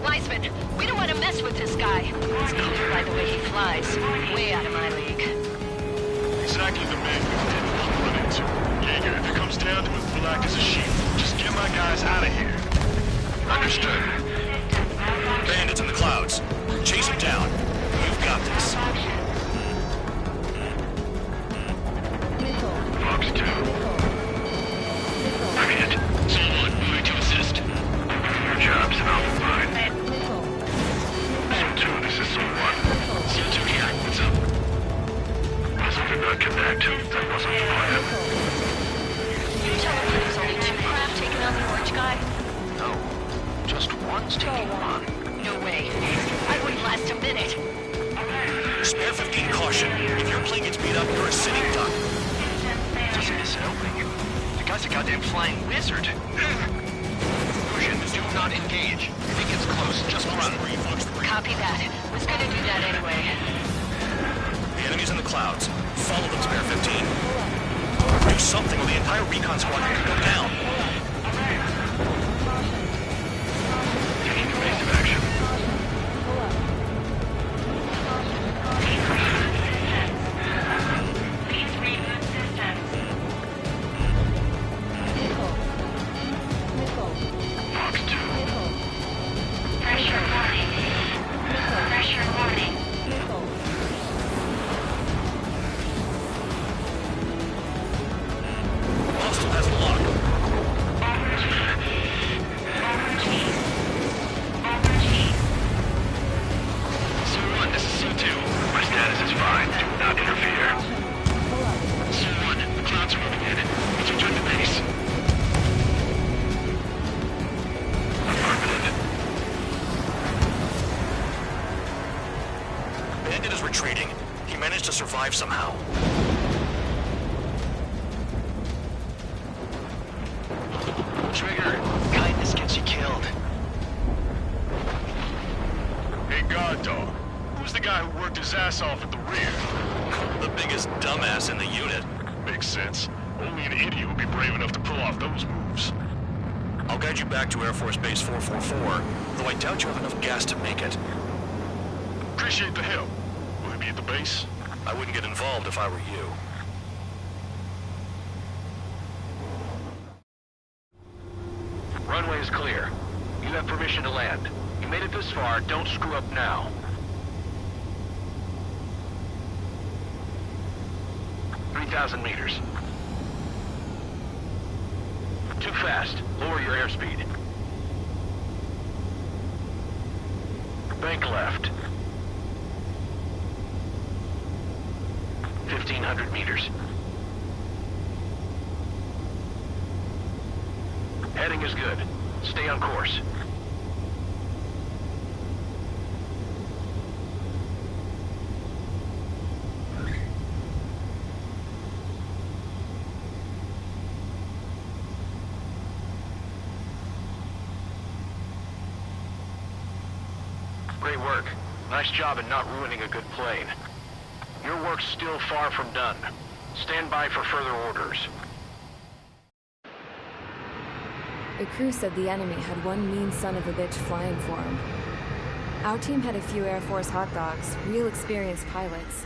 Wiseman, we don't want to mess with this guy. He's clear by the way he flies. Way out of my league. Exactly the man we didn't want to run into. Jaeger, if it comes down to it, we'll act as a shield. Just get my guys out of here. Understood. Bandits in the clouds. Chase them down. You've got this. Fox 2. I'm hit. Soul 1, moving to assist. Your job's an Alpha 5. Soul 2, this is Soul 1. Soul 2 here. What's up? Puzzle did not connect. That wasn't the plan. You telling me there's only 2 craft taking on the orange guy? No. Just one's taking him on. No way. I wouldn't last a minute. Spare 15, caution. If your plane gets beat up, you're a sitting duck. Doesn't this helping? The guy's a goddamn flying wizard. Fusion, do not engage. If he gets close, just run. Copy that. Was gonna do that anyway. The enemy's in the clouds. Follow them, Spare 15. Do something or the entire recon squadron could go down. Taking evasive action. Fox 2. Pressure warning. Pressure warning. Hostile has lock. Soul 1, this is Soul 2. My status is fine. Do not interfere. Soul 1, the clouds are moving in. Let's return to base. Affirmative. Bandit is retreating. He managed to survive somehow. Trigger, kindness ass off at the rear. The biggest dumbass in the unit. Makes sense. Only an idiot would be brave enough to pull off those moves. I'll guide you back to Air Force Base 444, though I doubt you have enough gas to make it. Appreciate the help. Will he be at the base? I wouldn't get involved if I were you. Runway is clear. You have permission to land. You made it this far, don't screw up now. "3,000 meters. Too fast. Lower your airspeed. Bank left. 1,500 meters. Heading is good. Stay on course. Great work. Nice job in not ruining a good plane. Your work's still far from done. Stand by for further orders. The crew said the enemy had one mean son of a bitch flying for him. Our team had a few Air Force hot dogs, real experienced pilots.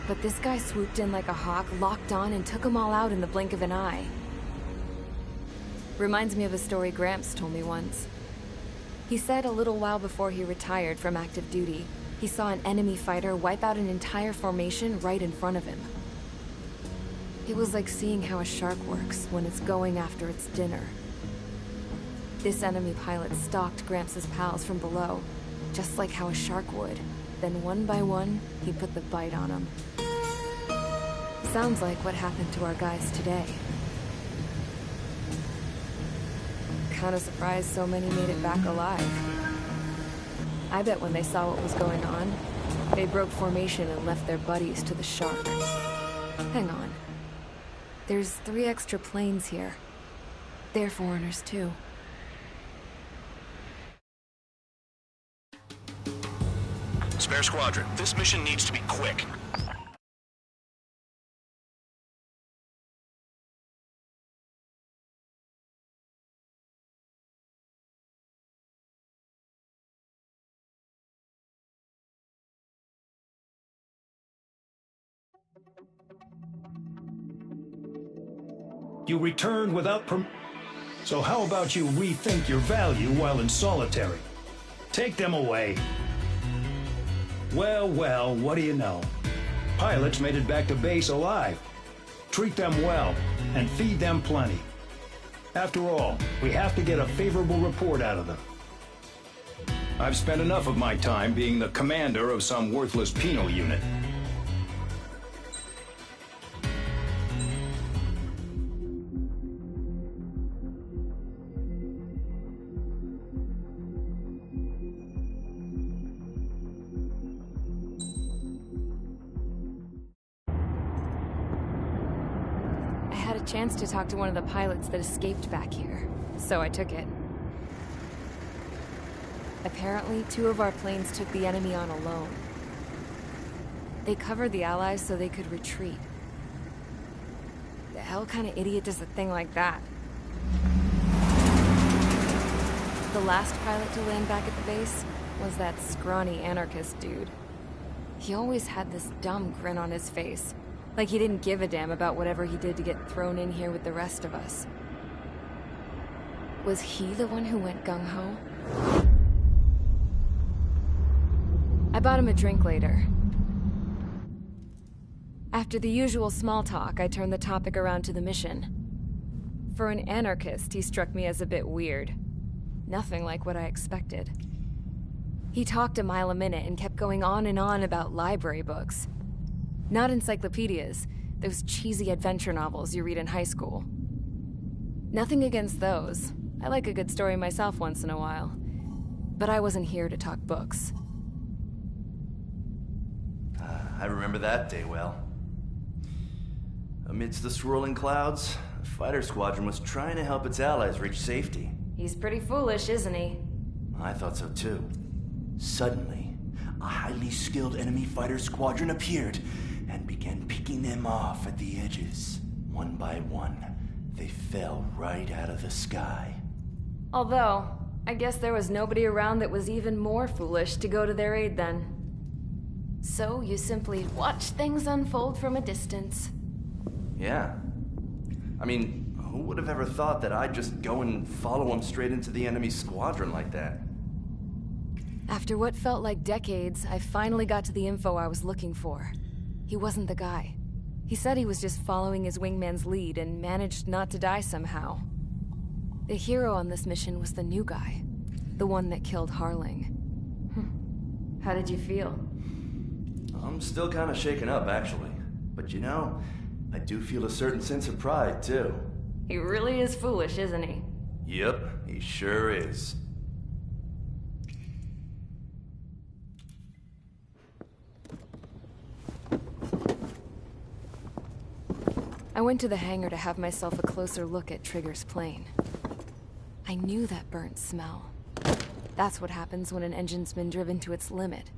But this guy swooped in like a hawk, locked on, and took them all out in the blink of an eye. Reminds me of a story Gramps told me once. He said a little while before he retired from active duty, he saw an enemy fighter wipe out an entire formation right in front of him. It was like seeing how a shark works when it's going after its dinner. This enemy pilot stalked Gramps' pals from below, just like how a shark would. Then one by one, he put the bite on them. Sounds like what happened to our guys today. Kinda surprised so many made it back alive. I bet when they saw what was going on, they broke formation and left their buddies to the shark. Hang on. There's 3 extra planes here. They're foreigners too. Spare Squadron, this mission needs to be quick. You returned without So how about you rethink your value while in solitary? Take them away. Well, well, what do you know? Pilots made it back to base alive. Treat them well, and feed them plenty. After all, we have to get a favorable report out of them. I've spent enough of my time being the commander of some worthless penal unit. Chance to talk to one of the pilots that escaped back here, so I took it. Apparently, 2 of our planes took the enemy on alone. They covered the Allies so they could retreat. The hell kind of idiot does a thing like that? The last pilot to land back at the base was that scrawny anarchist dude. He always had this dumb grin on his face. Like he didn't give a damn about whatever he did to get thrown in here with the rest of us. Was he the one who went gung-ho? I bought him a drink later. After the usual small talk, I turned the topic around to the mission. For an anarchist, he struck me as a bit weird. Nothing like what I expected. He talked a mile a minute and kept going on and on about library books. Not encyclopedias, those cheesy adventure novels you read in high school. Nothing against those. I like a good story myself once in a while. But I wasn't here to talk books. I remember that day well. Amidst the swirling clouds, the fighter squadron was trying to help its allies reach safety. He's pretty foolish, isn't he? I thought so too. Suddenly, a highly skilled enemy fighter squadron appeared and began picking them off at the edges. One by one, they fell right out of the sky. Although, I guess there was nobody around that was even more foolish to go to their aid then. So you simply watch things unfold from a distance. Yeah. I mean, who would have ever thought that I'd just go and follow him straight into the enemy squadron like that? After what felt like decades, I finally got to the info I was looking for. He wasn't the guy. He said he was just following his wingman's lead and managed not to die somehow. The hero on this mission was the new guy. The one that killed Harling. How did you feel? I'm still kind of shaken up, actually. But you know, I do feel a certain sense of pride, too. He really is foolish, isn't he? Yep, he sure is. I went to the hangar to have myself a closer look at Trigger's plane. I knew that burnt smell. That's what happens when an engine's been driven to its limit.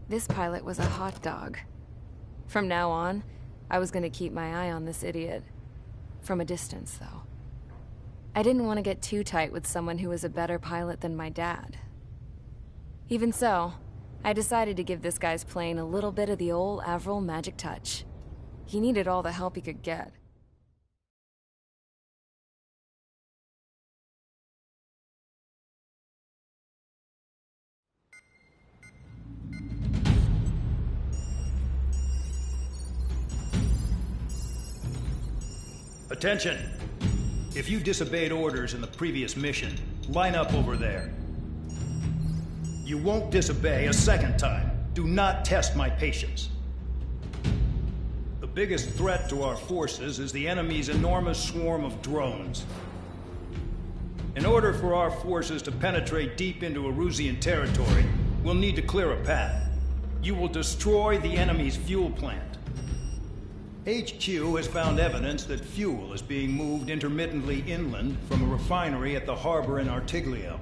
This pilot was a hot dog. From now on, I was gonna keep my eye on this idiot. From a distance, though. I didn't want to get too tight with someone who was a better pilot than my dad. Even so, I decided to give this guy's plane a little bit of the old Avril magic touch. He needed all the help he could get. Attention! If you disobeyed orders in the previous mission, line up over there. You won't disobey a second time. Do not test my patience. The biggest threat to our forces is the enemy's enormous swarm of drones. In order for our forces to penetrate deep into Erusian territory, we'll need to clear a path. You will destroy the enemy's fuel plant. HQ has found evidence that fuel is being moved intermittently inland from a refinery at the harbor in Artiglio.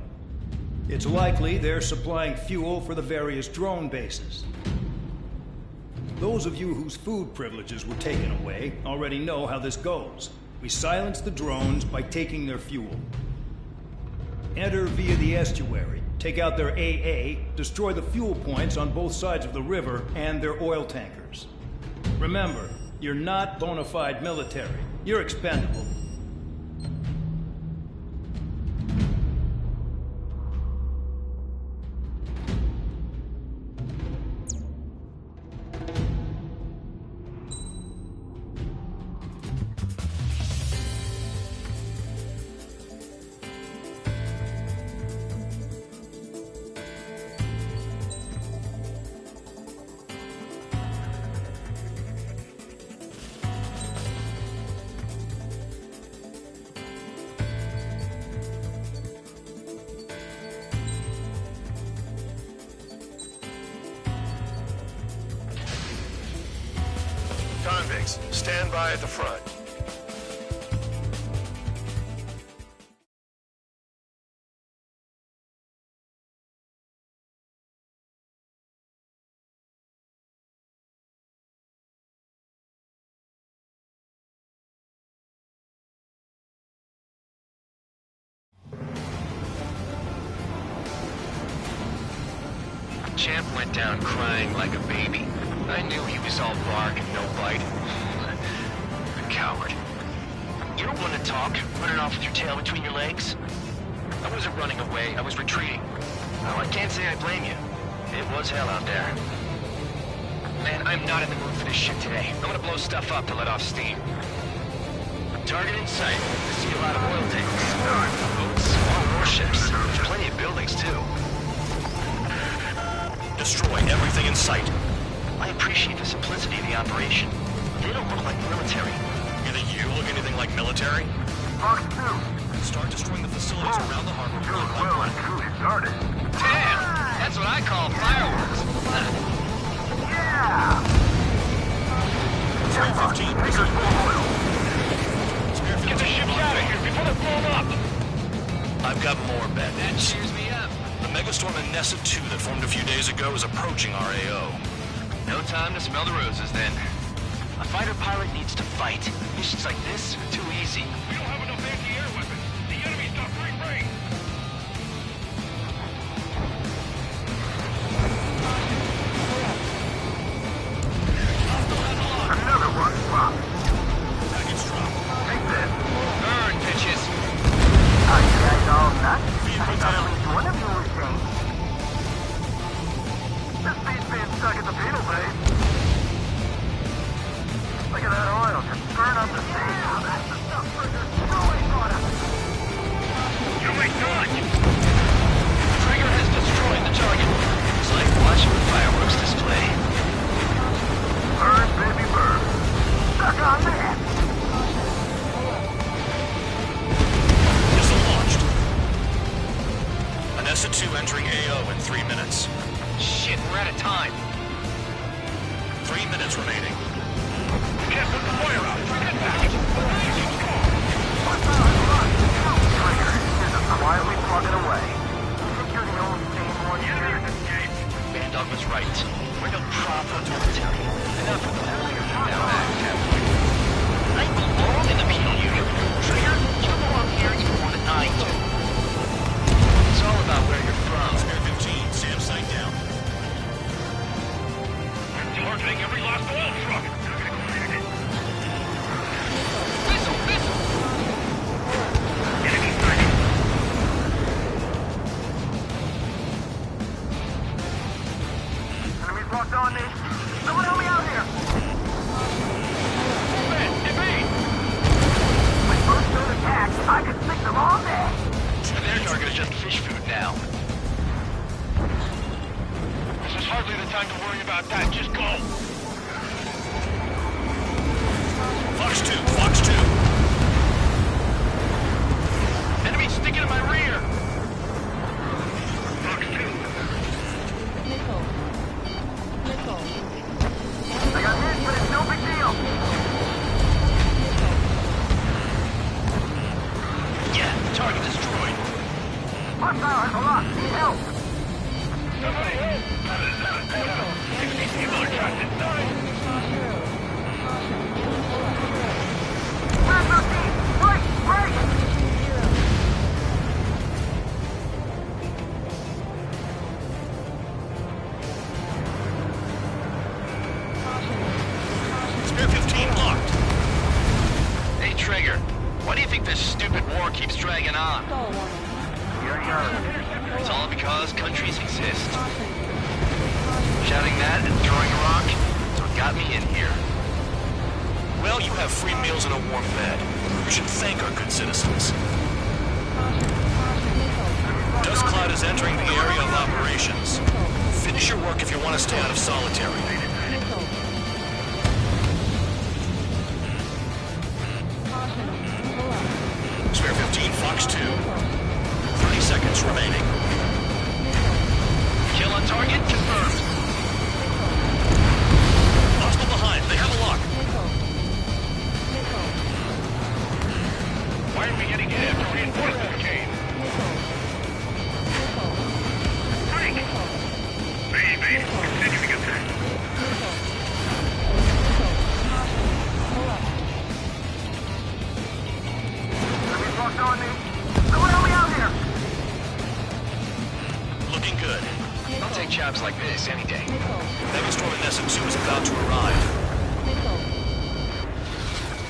It's likely they're supplying fuel for the various drone bases. Those of you whose food privileges were taken away already know how this goes. We silence the drones by taking their fuel. Enter via the estuary, take out their AA, destroy the fuel points on both sides of the river and their oil tankers. Remember, you're not bona fide military. You're expendable. Convicts, stand by at the front. Champ went down crying like a baby. I knew he was all bark and no bite. A coward. You don't want to talk, running off with your tail between your legs? I wasn't running away, I was retreating. Well, I can't say I blame you. It was hell out there. Man, I'm not in the mood for this shit today. I'm gonna blow stuff up to let off steam. Target in sight. I see a lot of oil tanks. Boats, small warships. There's plenty of buildings, too. Destroy everything in sight. I appreciate the simplicity of the operation. They don't look like military. You think you look anything like military? Fox 2. Start destroying the facilities around the harbor. Goes well and truly started. Damn! That's what I call fireworks. Yeah! 315. Take us full oil. Get the ships out of here before they're blown up! I've got more bad That news. cheers me up. The megastorm Nessa 2 that formed a few days ago is approaching our AO. No time to smell the roses, then. A fighter pilot needs to fight. Missions like this are too easy. We don't have enough anti-air weapons. The enemy's got free reign. Another one dropped. Package drop. Take this. Burn, bitches! Are you guys all nuts? I thought at least one of you was safe. This beats being stuck at the beetle base. Look at that oil just burn up the sea. That's the stuff for destroying on us. You make dodge! Trigger has destroyed the target. It's like watching a fireworks display. Burn, baby, burn. Stuck on that. Missile launched. Nessa 2 entering AO in 3 minutes. Shit, we're out of time. 3 minutes remaining. Can't put the fire out. Get back! Trigger, you're just quietly plugging away. You think you're the only sane one The here? enemy's escaped. Bandog was right. We're no proper military. Enough of that. Now act, Captain. I belong in the penal unit. Trigger, you belong here even more than I do. It's all about where you're from. Spear 15, SAM sight down. Targeting every last oil truck. Missile, missile! Enemy sighted. Enemies locked on me. Someone help me out here. Evade! With first those attacks, I could stick them all day. And their target is just fish food now. This is hardly the time to worry about that. Just go. Fox 2, Fox 2. Enemy sticking in my rear. Fox 2. I got hit, but it's no big deal. Yeah, target destroyed. Hostile has a lock. Need help. Somebody help! 60 people are trapped inside. Where's your team? Break! Break! Spear 15 locked. Hey, Trigger. Why do you think this stupid war keeps dragging on? It's all because countries exist. Shouting that and throwing a rock is what got me in here. Well, you have free meals and a warm bed. You should thank our good citizens. Dust Cloud is entering the area of operations. Finish your work if you want to stay out of solitary. Spare 15, Fox 2. 30 seconds remaining. Kill on target confirmed. Hostile behind. They have a lock. Why are we getting hit after reinforcements came? Break! Baby, continuing attack. Enemies locked on me. Someone help me out here. Looking good. I'll take jobs like this any day. Megastorm Nessa 2 is about to arrive.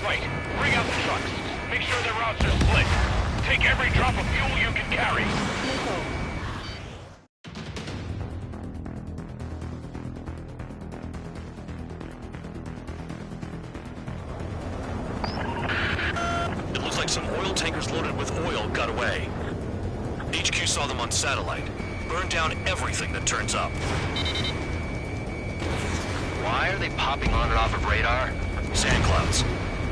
Right, bring out the trucks. Make sure their routes are split. Take every drop of fuel you can carry. It looks like some oil tankers loaded with oil got away. HQ saw them on satellite. Burn down everything that turns up. Why are they popping on and off of radar? Sand clouds.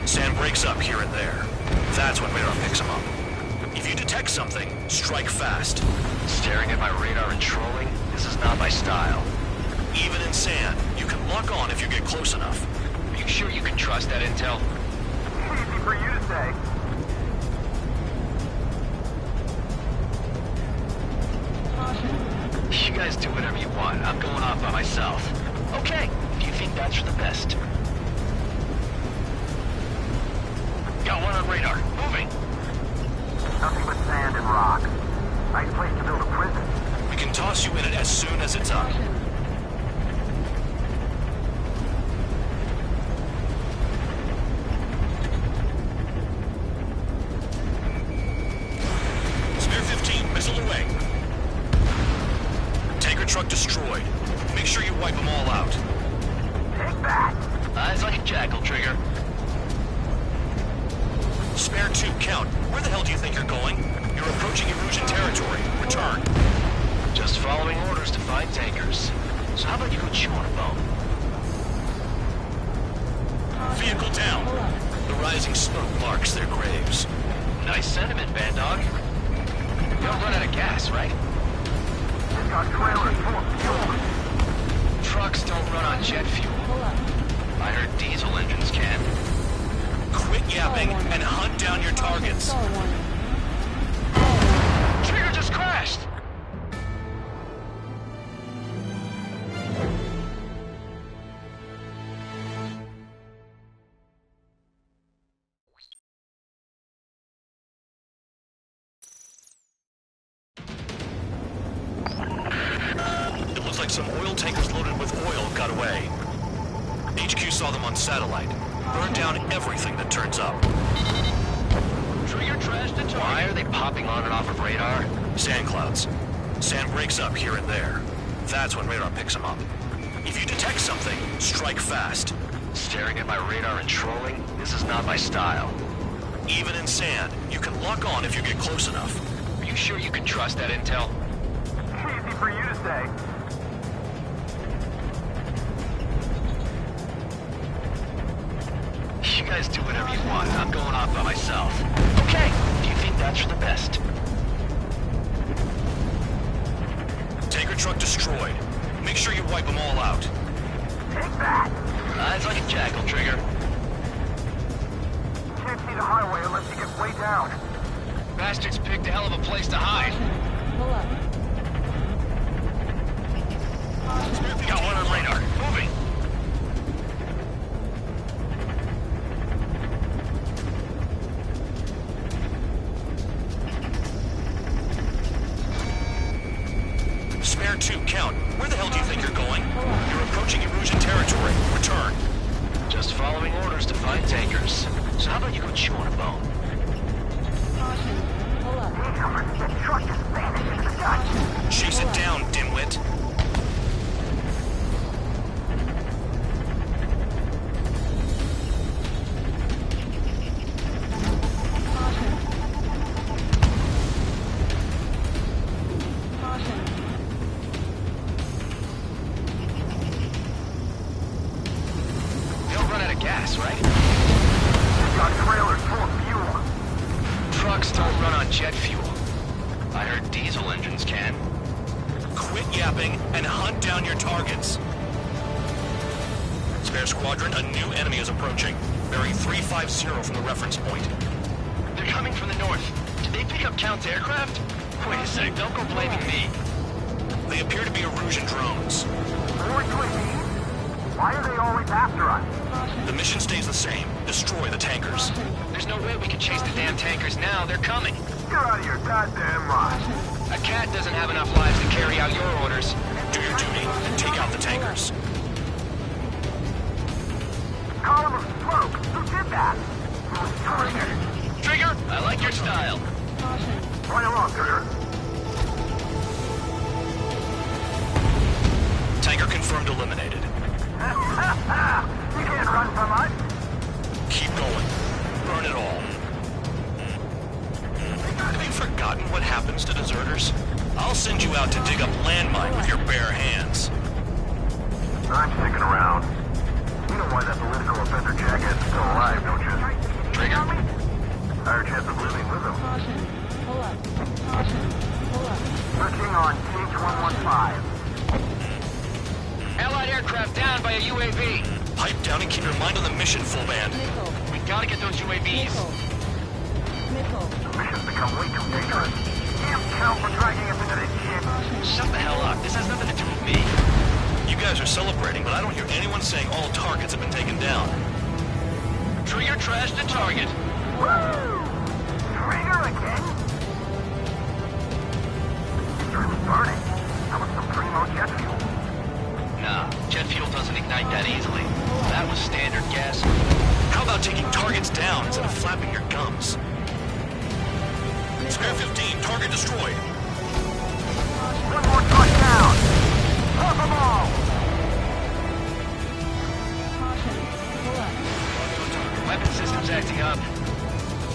Sand breaks up here and there. That's when radar picks them up. If you detect something, strike fast. Staring at my radar and trolling? This is not my style. Even in sand, you can lock on if you get close enough. Are you sure you can trust that intel? Easy for you to say. Caution. want. I'm going off by myself. Okay, if you think that's for the best. Got one on radar. Moving. Nothing but sand and rock. Nice place to build a prison. We can toss you in it as soon as it's up. Spare 15, missile away. Tanker truck destroyed. Make sure you wipe them all out. Take that. Eyes like a jackal, Trigger. Spare 2, count. Where the hell do you think you're going? You're approaching Erusian territory. Return. Just following orders to find tankers. So how about you go chew on a bone? Vehicle down. The rising smoke marks their graves. Nice sentiment, Band Dog. You don't run out of gas, right? We've got trailers full of fuel. Trucks don't run on jet fuel. I heard diesel engines can. Quit yapping and hunt down your targets. Trigger just crashed! It looks like some oil tankers loaded with oil got away. HQ saw them on satellite. Burn down everything that turns up. Trigger trashed the target. Why are they popping on and off of radar? Sand clouds. Sand breaks up here and there. That's when radar picks them up. If you detect something, strike fast. Staring at my radar and trolling? This is not my style. Even in sand, you can lock on if you get close enough. Are you sure you can trust that intel? Easy for you to say. You guys do whatever you want. I'm going off by myself. Okay, if you think that's for the best. Tanker truck destroyed. Make sure you wipe them all out. Take that. Eyes like a jackal, Trigger. Can't see the highway unless you get way down. Bastards picked a hell of a place to hide. Pull up. Got one on radar. Moving. Spare 2, count. Where the hell do you think you're going? You're approaching Erusian territory. Return. Just following orders to find tankers. So how about you go chew on a bone? Pull up. The truck is vanishing the gun. Chase it down, dimwit. They'll run out of gas, right? We've got trailers full of fuel. Trucks don't run on jet fuel. I heard diesel engines can. Quit yapping and hunt down your targets. Spare squadron, a new enemy is approaching. Bearing 350 from the reference point. They're coming from the north. Did they pick up Count's aircraft? Wait a sec, don't go blaming me. They appear to be Erusian drones. More UAVs? Why are they always after us? The mission stays the same. Destroy the tankers. There's no way we can chase the damn tankers now. They're coming. You're out of your goddamn mind. A cat doesn't have enough lives to carry out your orders. Do your duty and take out the tankers. Column of smoke. Who did that? It was Trigger. Trigger, I like your style. Right along, Trigger. Tanker confirmed eliminated. You can't run from us. Keep going. Burn it all. Have you forgotten what happens to deserters? I'll send you out to dig up landmine with your bare hands. I'm sticking around. You know why that political offender jackass is still alive, don't you? Trigger? Higher chance of living with him. Pull up. Pull up. Searching on H115. Allied aircraft down by a UAV. Pipe down and keep your mind on the mission, full band. We gotta get those UAVs. Nickel. The mission's become way too dangerous. damn count for dragging us into this shit. Shut the hell up. This has nothing to do with me. You guys are celebrating, but I don't hear anyone saying all targets have been taken down. Trigger trashed the target. Woo! Trigger again? It was burning. That was some primo jet fuel. Nah, jet fuel doesn't ignite that easily. That was standard gas. How about taking targets down instead of flapping your gums? Spare 15, target destroyed. One more truck down. Pop them all. Weapon system's acting up.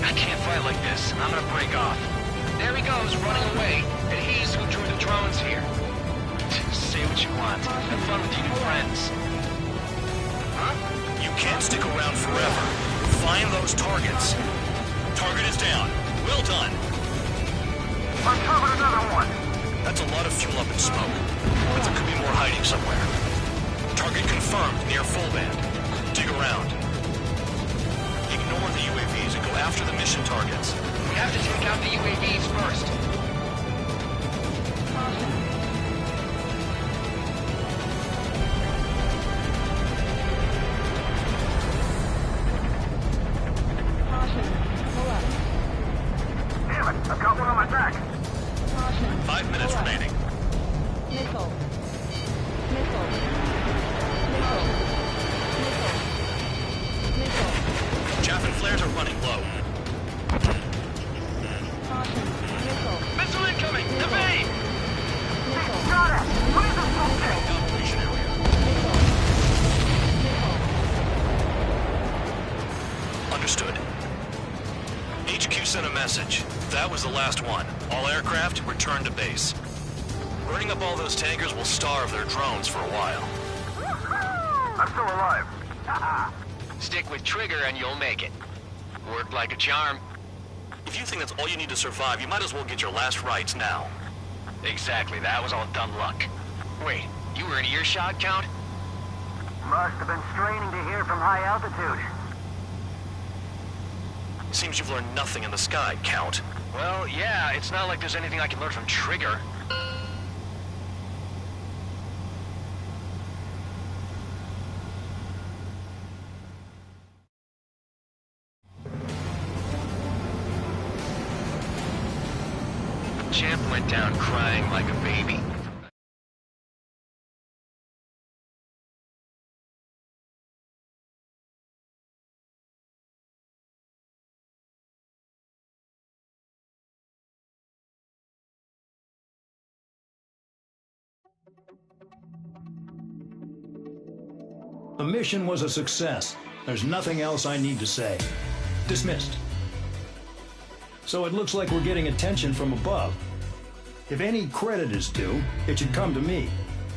I can't fight like this. I'm gonna break off. There he goes, running away. And he's who drew the drones here. Say what you want. Have fun with your new friends. Huh? You can't stick around forever. Find those targets. Target is down. Well done. Uncovered another one. That's a lot of fuel up in smoke. But there could be more hiding somewhere. Target confirmed near full band. Dig around. Ignore the UAVs and go after the mission targets. We have to take out the UAVs first. Damn it, I've got one on my back. 5 minutes remaining. Missile. Missile. Missile. Missile. Missile. Chaff and flares are running low. Caution. Missile. Missile incoming! Evade! Missile. Got it. Where's the smoke tank? Operation area. Missile. Understood. HQ sent a message. That was the last one. All aircraft, return to base. Burning up all those tankers will starve their drones for a while. I'm still alive. Stick with Trigger and you'll make it. Worked like a charm. If you think that's all you need to survive, you might as well get your last rites now. Exactly, that was all dumb luck. Wait, you were in earshot, Count? Must have been straining to hear from high altitude. Seems you've learned nothing in the sky, Count. Well, yeah, it's not like there's anything I can learn from Trigger. Champ went down crying like a baby. The mission was a success. There's nothing else I need to say. Dismissed. So it looks like we're getting attention from above. If any credit is due, it should come to me.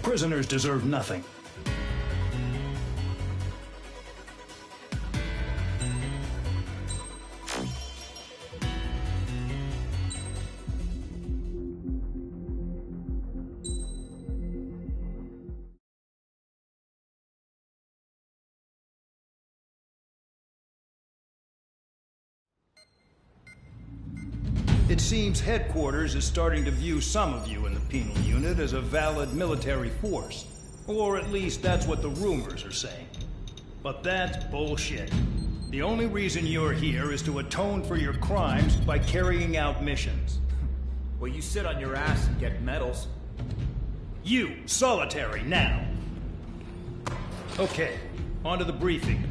Prisoners deserve nothing. It seems headquarters is starting to view some of you in the penal unit as a valid military force. Or at least that's what the rumors are saying. But that's bullshit. The only reason you're here is to atone for your crimes by carrying out missions. Well, you sit on your ass and get medals. You, solitary, now. Okay, on to the briefing.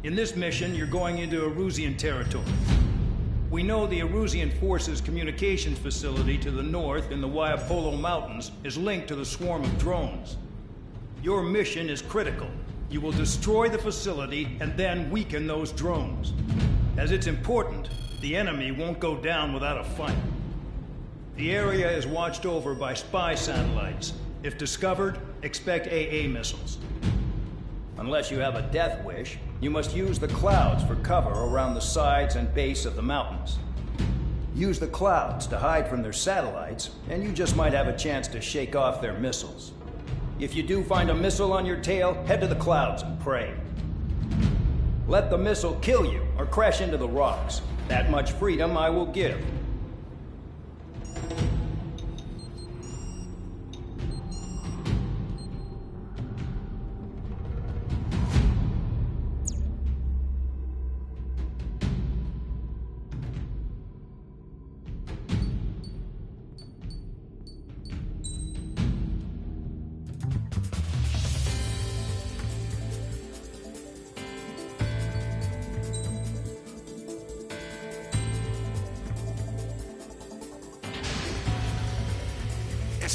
In this mission, you're going into Erusian territory. We know the Erusian Forces communications facility to the north in the Waiapolo Mountains is linked to the swarm of drones. Your mission is critical. You will destroy the facility and then weaken those drones. As it's important, the enemy won't go down without a fight. The area is watched over by spy satellites. If discovered, expect AA missiles. Unless you have a death wish, you must use the clouds for cover around the sides and base of the mountains. Use the clouds to hide from their satellites, and you just might have a chance to shake off their missiles. If you do find a missile on your tail, head to the clouds and pray. Let the missile kill you or crash into the rocks. That much freedom I will give.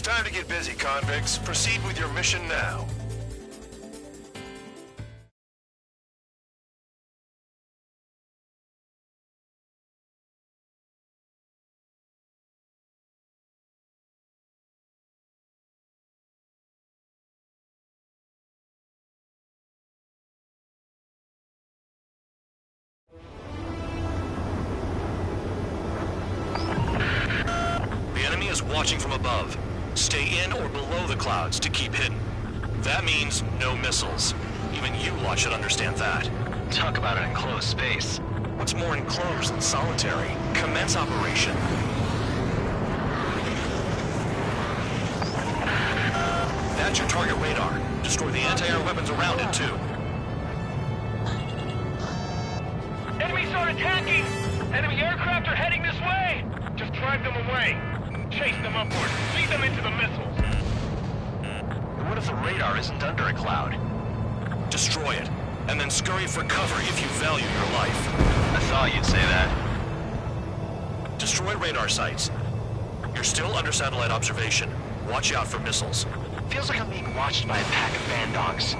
It's time to get busy, convicts. Proceed with your mission now. The enemy is watching from above. Stay in or below the clouds to keep hidden. That means no missiles. Even you lot should understand that. Talk about an enclosed space. What's more enclosed than solitary? Commence operation. That's your target radar. Destroy the anti-air weapons around it, too. Enemies are attacking! Enemy aircraft are heading this way! Just drive them away. Chase them upward. Lead them into the missiles. What if the radar isn't under a cloud? Destroy it, and then scurry for cover if you value your life. I thought you'd say that. Destroy radar sites. You're still under satellite observation. Watch out for missiles. Feels like I'm being watched by a pack of bandogs.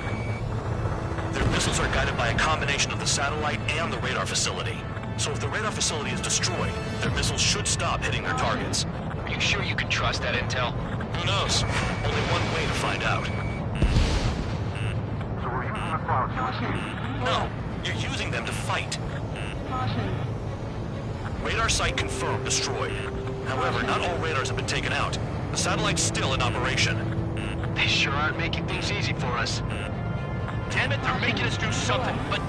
Their missiles are guided by a combination of the satellite and the radar facility. So if the radar facility is destroyed, their missiles should stop hitting their targets. Are you sure you can trust that intel? Who knows? Only one way to find out. So we're using the clouds to escape. No, you're using them to fight. Caution. Radar site confirmed destroyed. However, not all radars have been taken out. The satellite's still in operation. They sure aren't making things easy for us. Damn it, they're making us do something, but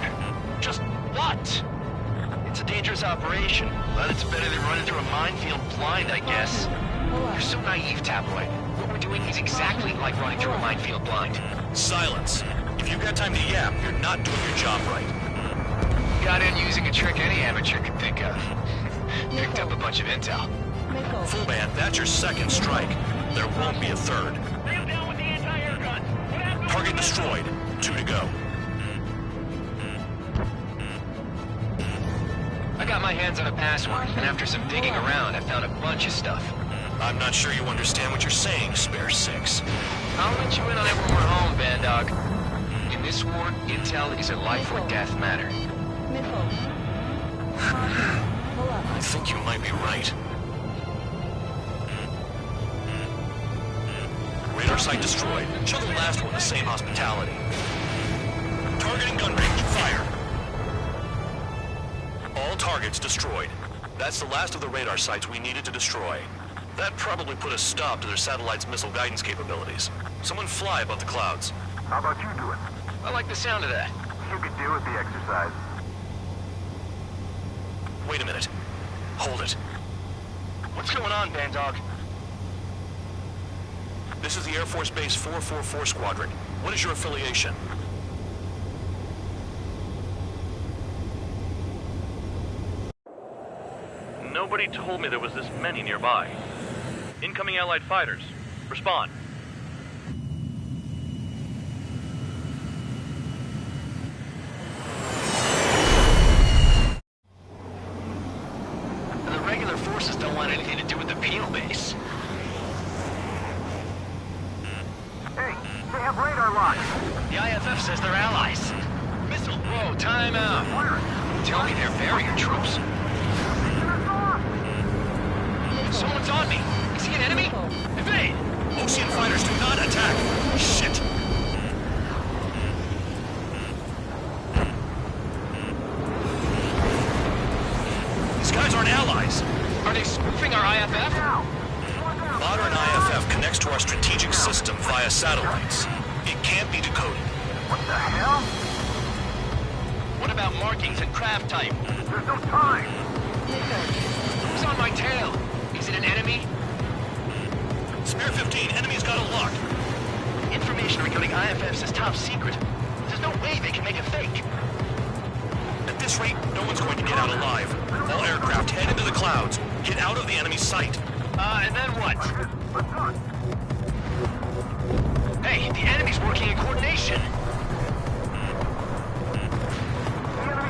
just what? It's a dangerous operation, but it's better than running through a minefield blind, I guess. You're so naive, Tabloid. What we're doing is exactly like running through a minefield blind. Silence. If you've got time to yap, you're not doing your job right. Got in using a trick any amateur could think of. Picked up a bunch of intel. Full band, that's your second strike. There won't be a third. Nail down with the anti-air guns. What happened? Target destroyed. 2 to go. I got my hands on a password, and after some digging around, I found a bunch of stuff. I'm not sure you understand what you're saying, Spare 6. I'll let you in on it when we're home, Bandog. In this war, intel is a life or death matter. I think you might be right. Radar site destroyed. Show the last one the same hospitality. Targeting gun range. Fire. All targets destroyed. That's the last of the radar sites we needed to destroy. That probably put a stop to their satellite's missile guidance capabilities. Someone fly above the clouds. How about you do it? I like the sound of that. You could do with the exercise. Wait a minute. Hold it. What's going on, Bandog? This is the Air Force Base 444 Squadron. What is your affiliation? Nobody told me there was this many nearby. Incoming Allied fighters. Respond. The regular forces don't want anything to do with the penal base. Hey, they have radar locked. The IFF says they're allies. Missile, whoa, time out. Tell me they're barrier troops. Someone's on me. Is he an enemy? Evade! Ocean fighters do not attack. Shit. These guys aren't allies. Are they spoofing our IFF? Modern IFF connects to our strategic system via satellites. It can't be decoded. What the hell? What about markings and craft type? There's no time. Who's on my tail? Is it an enemy? Spare 15, enemy's got it locked. Information regarding IFFs is top secret. There's no way they can make a fake. At this rate, no one's going to get out alive. All aircraft head into the clouds. Get out of the enemy's sight. And then what? Hey, the enemy's working in coordination.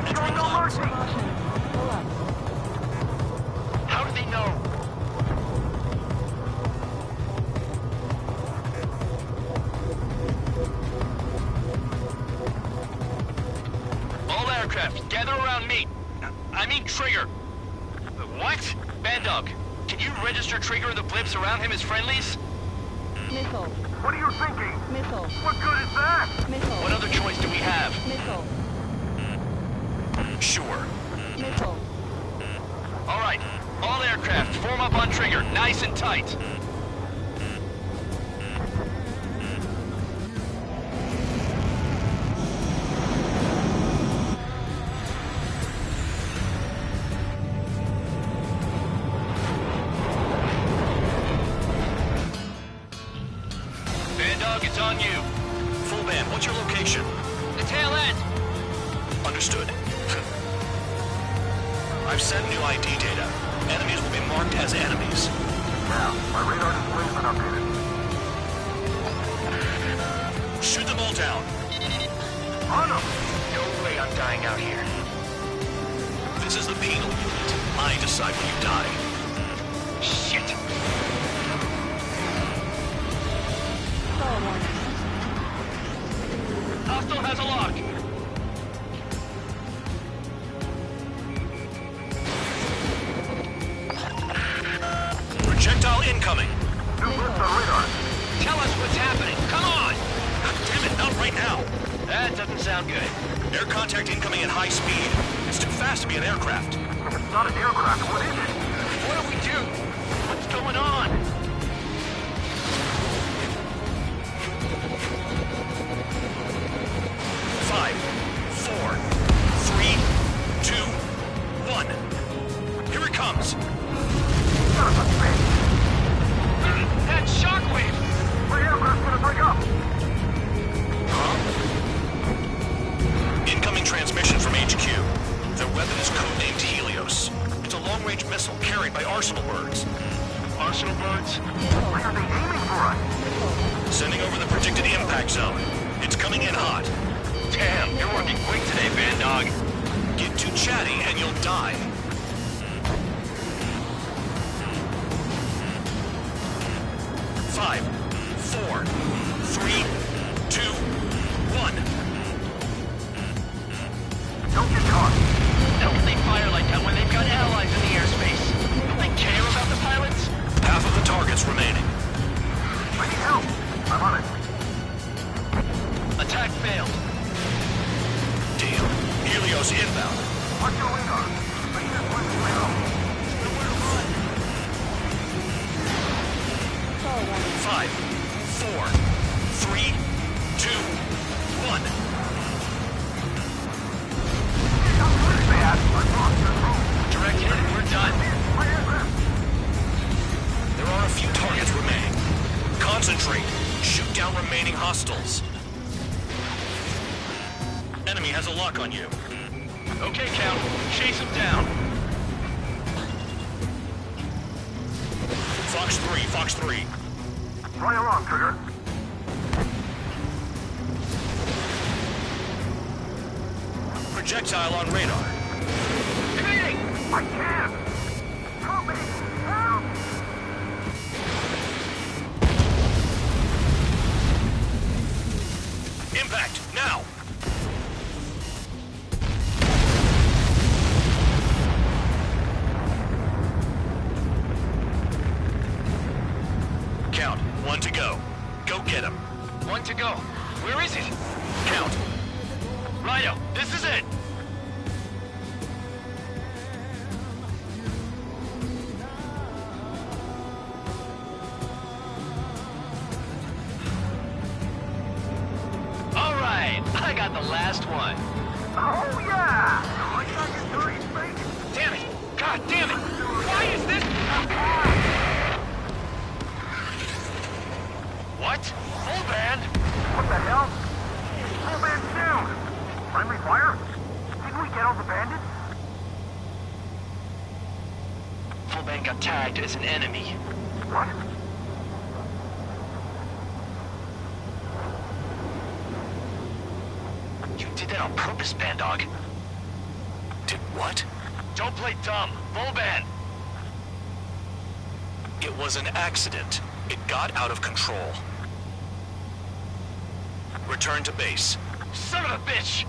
Entering clouds. How do they know? Trigger! What? Bandog, can you register Trigger and the blips around him as friendlies? Missile. What are you thinking? Missile. What good is that? Missile. What other choice do we have? Missile. Sure. Missile. All right, all aircraft, form up on Trigger, nice and tight. Bandog, it's on you. Full band, what's your location? The tail end. Understood. I've sent new ID data. Enemies will be marked as enemies. Now, my radar display's been updated. Shoot them all down. On them! No way I'm dying out here. This is the penal unit. I decide when you die. Shit! Stall warning. Hostile has a lock. Projectile incoming. New blips on radar. Tell us what's happening. Come on! Damn it, not right now. That doesn't sound good. Air contact incoming at high speed. It's too fast to be an aircraft. If it's not an aircraft, what is it? What do we do? What's going on? Five, four, three, two, one. Here it comes. Son of a bitch! That shockwave! My aircraft's gonna break up! Incoming transmission from HQ. Their weapon is codenamed Helios. It's a long-range missile carried by Arsenal birds. Arsenal birds? Why are they aiming for us? Sending over the predicted impact zone. It's coming in hot. Damn, you're working quick today, Bandog. Get too chatty and you'll die. Five, four, three, two, one. Don't get caught! How can they fire like that when they've got allies in the airspace? Don't they care about the pilots? Half of the targets remaining. I need help! I'm on it. Attack failed. Deal. Helios inbound. Watch your radar. I can't find the way out. Stall warning. Five, four, three, two, one. Bad. I lost your room. Direct hit and we're done. My aircraft! There are a few targets remaining. Concentrate. Shoot down remaining hostiles. Enemy has a lock on you. Okay, Count. Chase him down. Fox 3, Fox 3. Fly along, Trigger. Projectile on radar. Evading! I can't! Help me! Help! Impact, now! Count, one to go. Go get him. One to go. Where is it? Count. Rhino, this is it. All right, I got the last one. Oh, yeah! I got your dirty space! Damn it! God damn it! Why is this? What? Full band? What the hell? Full band's down! Friendly fire? Didn't we get all the bandits? Full band got tagged as an enemy. What? You did that on purpose, Bandog. Did what? Don't play dumb. Full band. It was an accident. It got out of control. Return to base. Son of a bitch!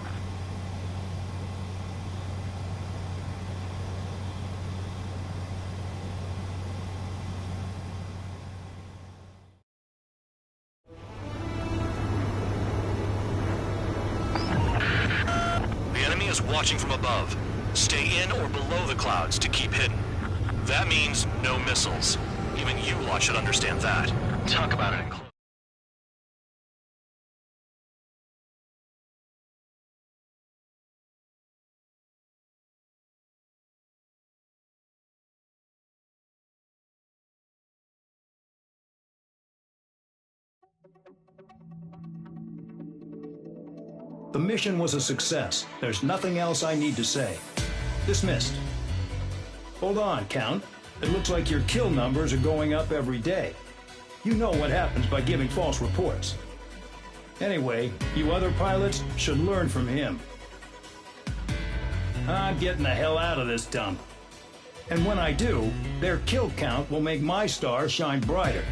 is watching from above. Stay in or below the clouds to keep hidden. That means no missiles. Even you lot should understand that. Talk about it in close. The mission was a success. There's nothing else I need to say. Dismissed. Hold on, Count. It looks like your kill numbers are going up every day. You know what happens by giving false reports. Anyway, you other pilots should learn from him. I'm getting the hell out of this dump. And when I do, their kill count will make my star shine brighter.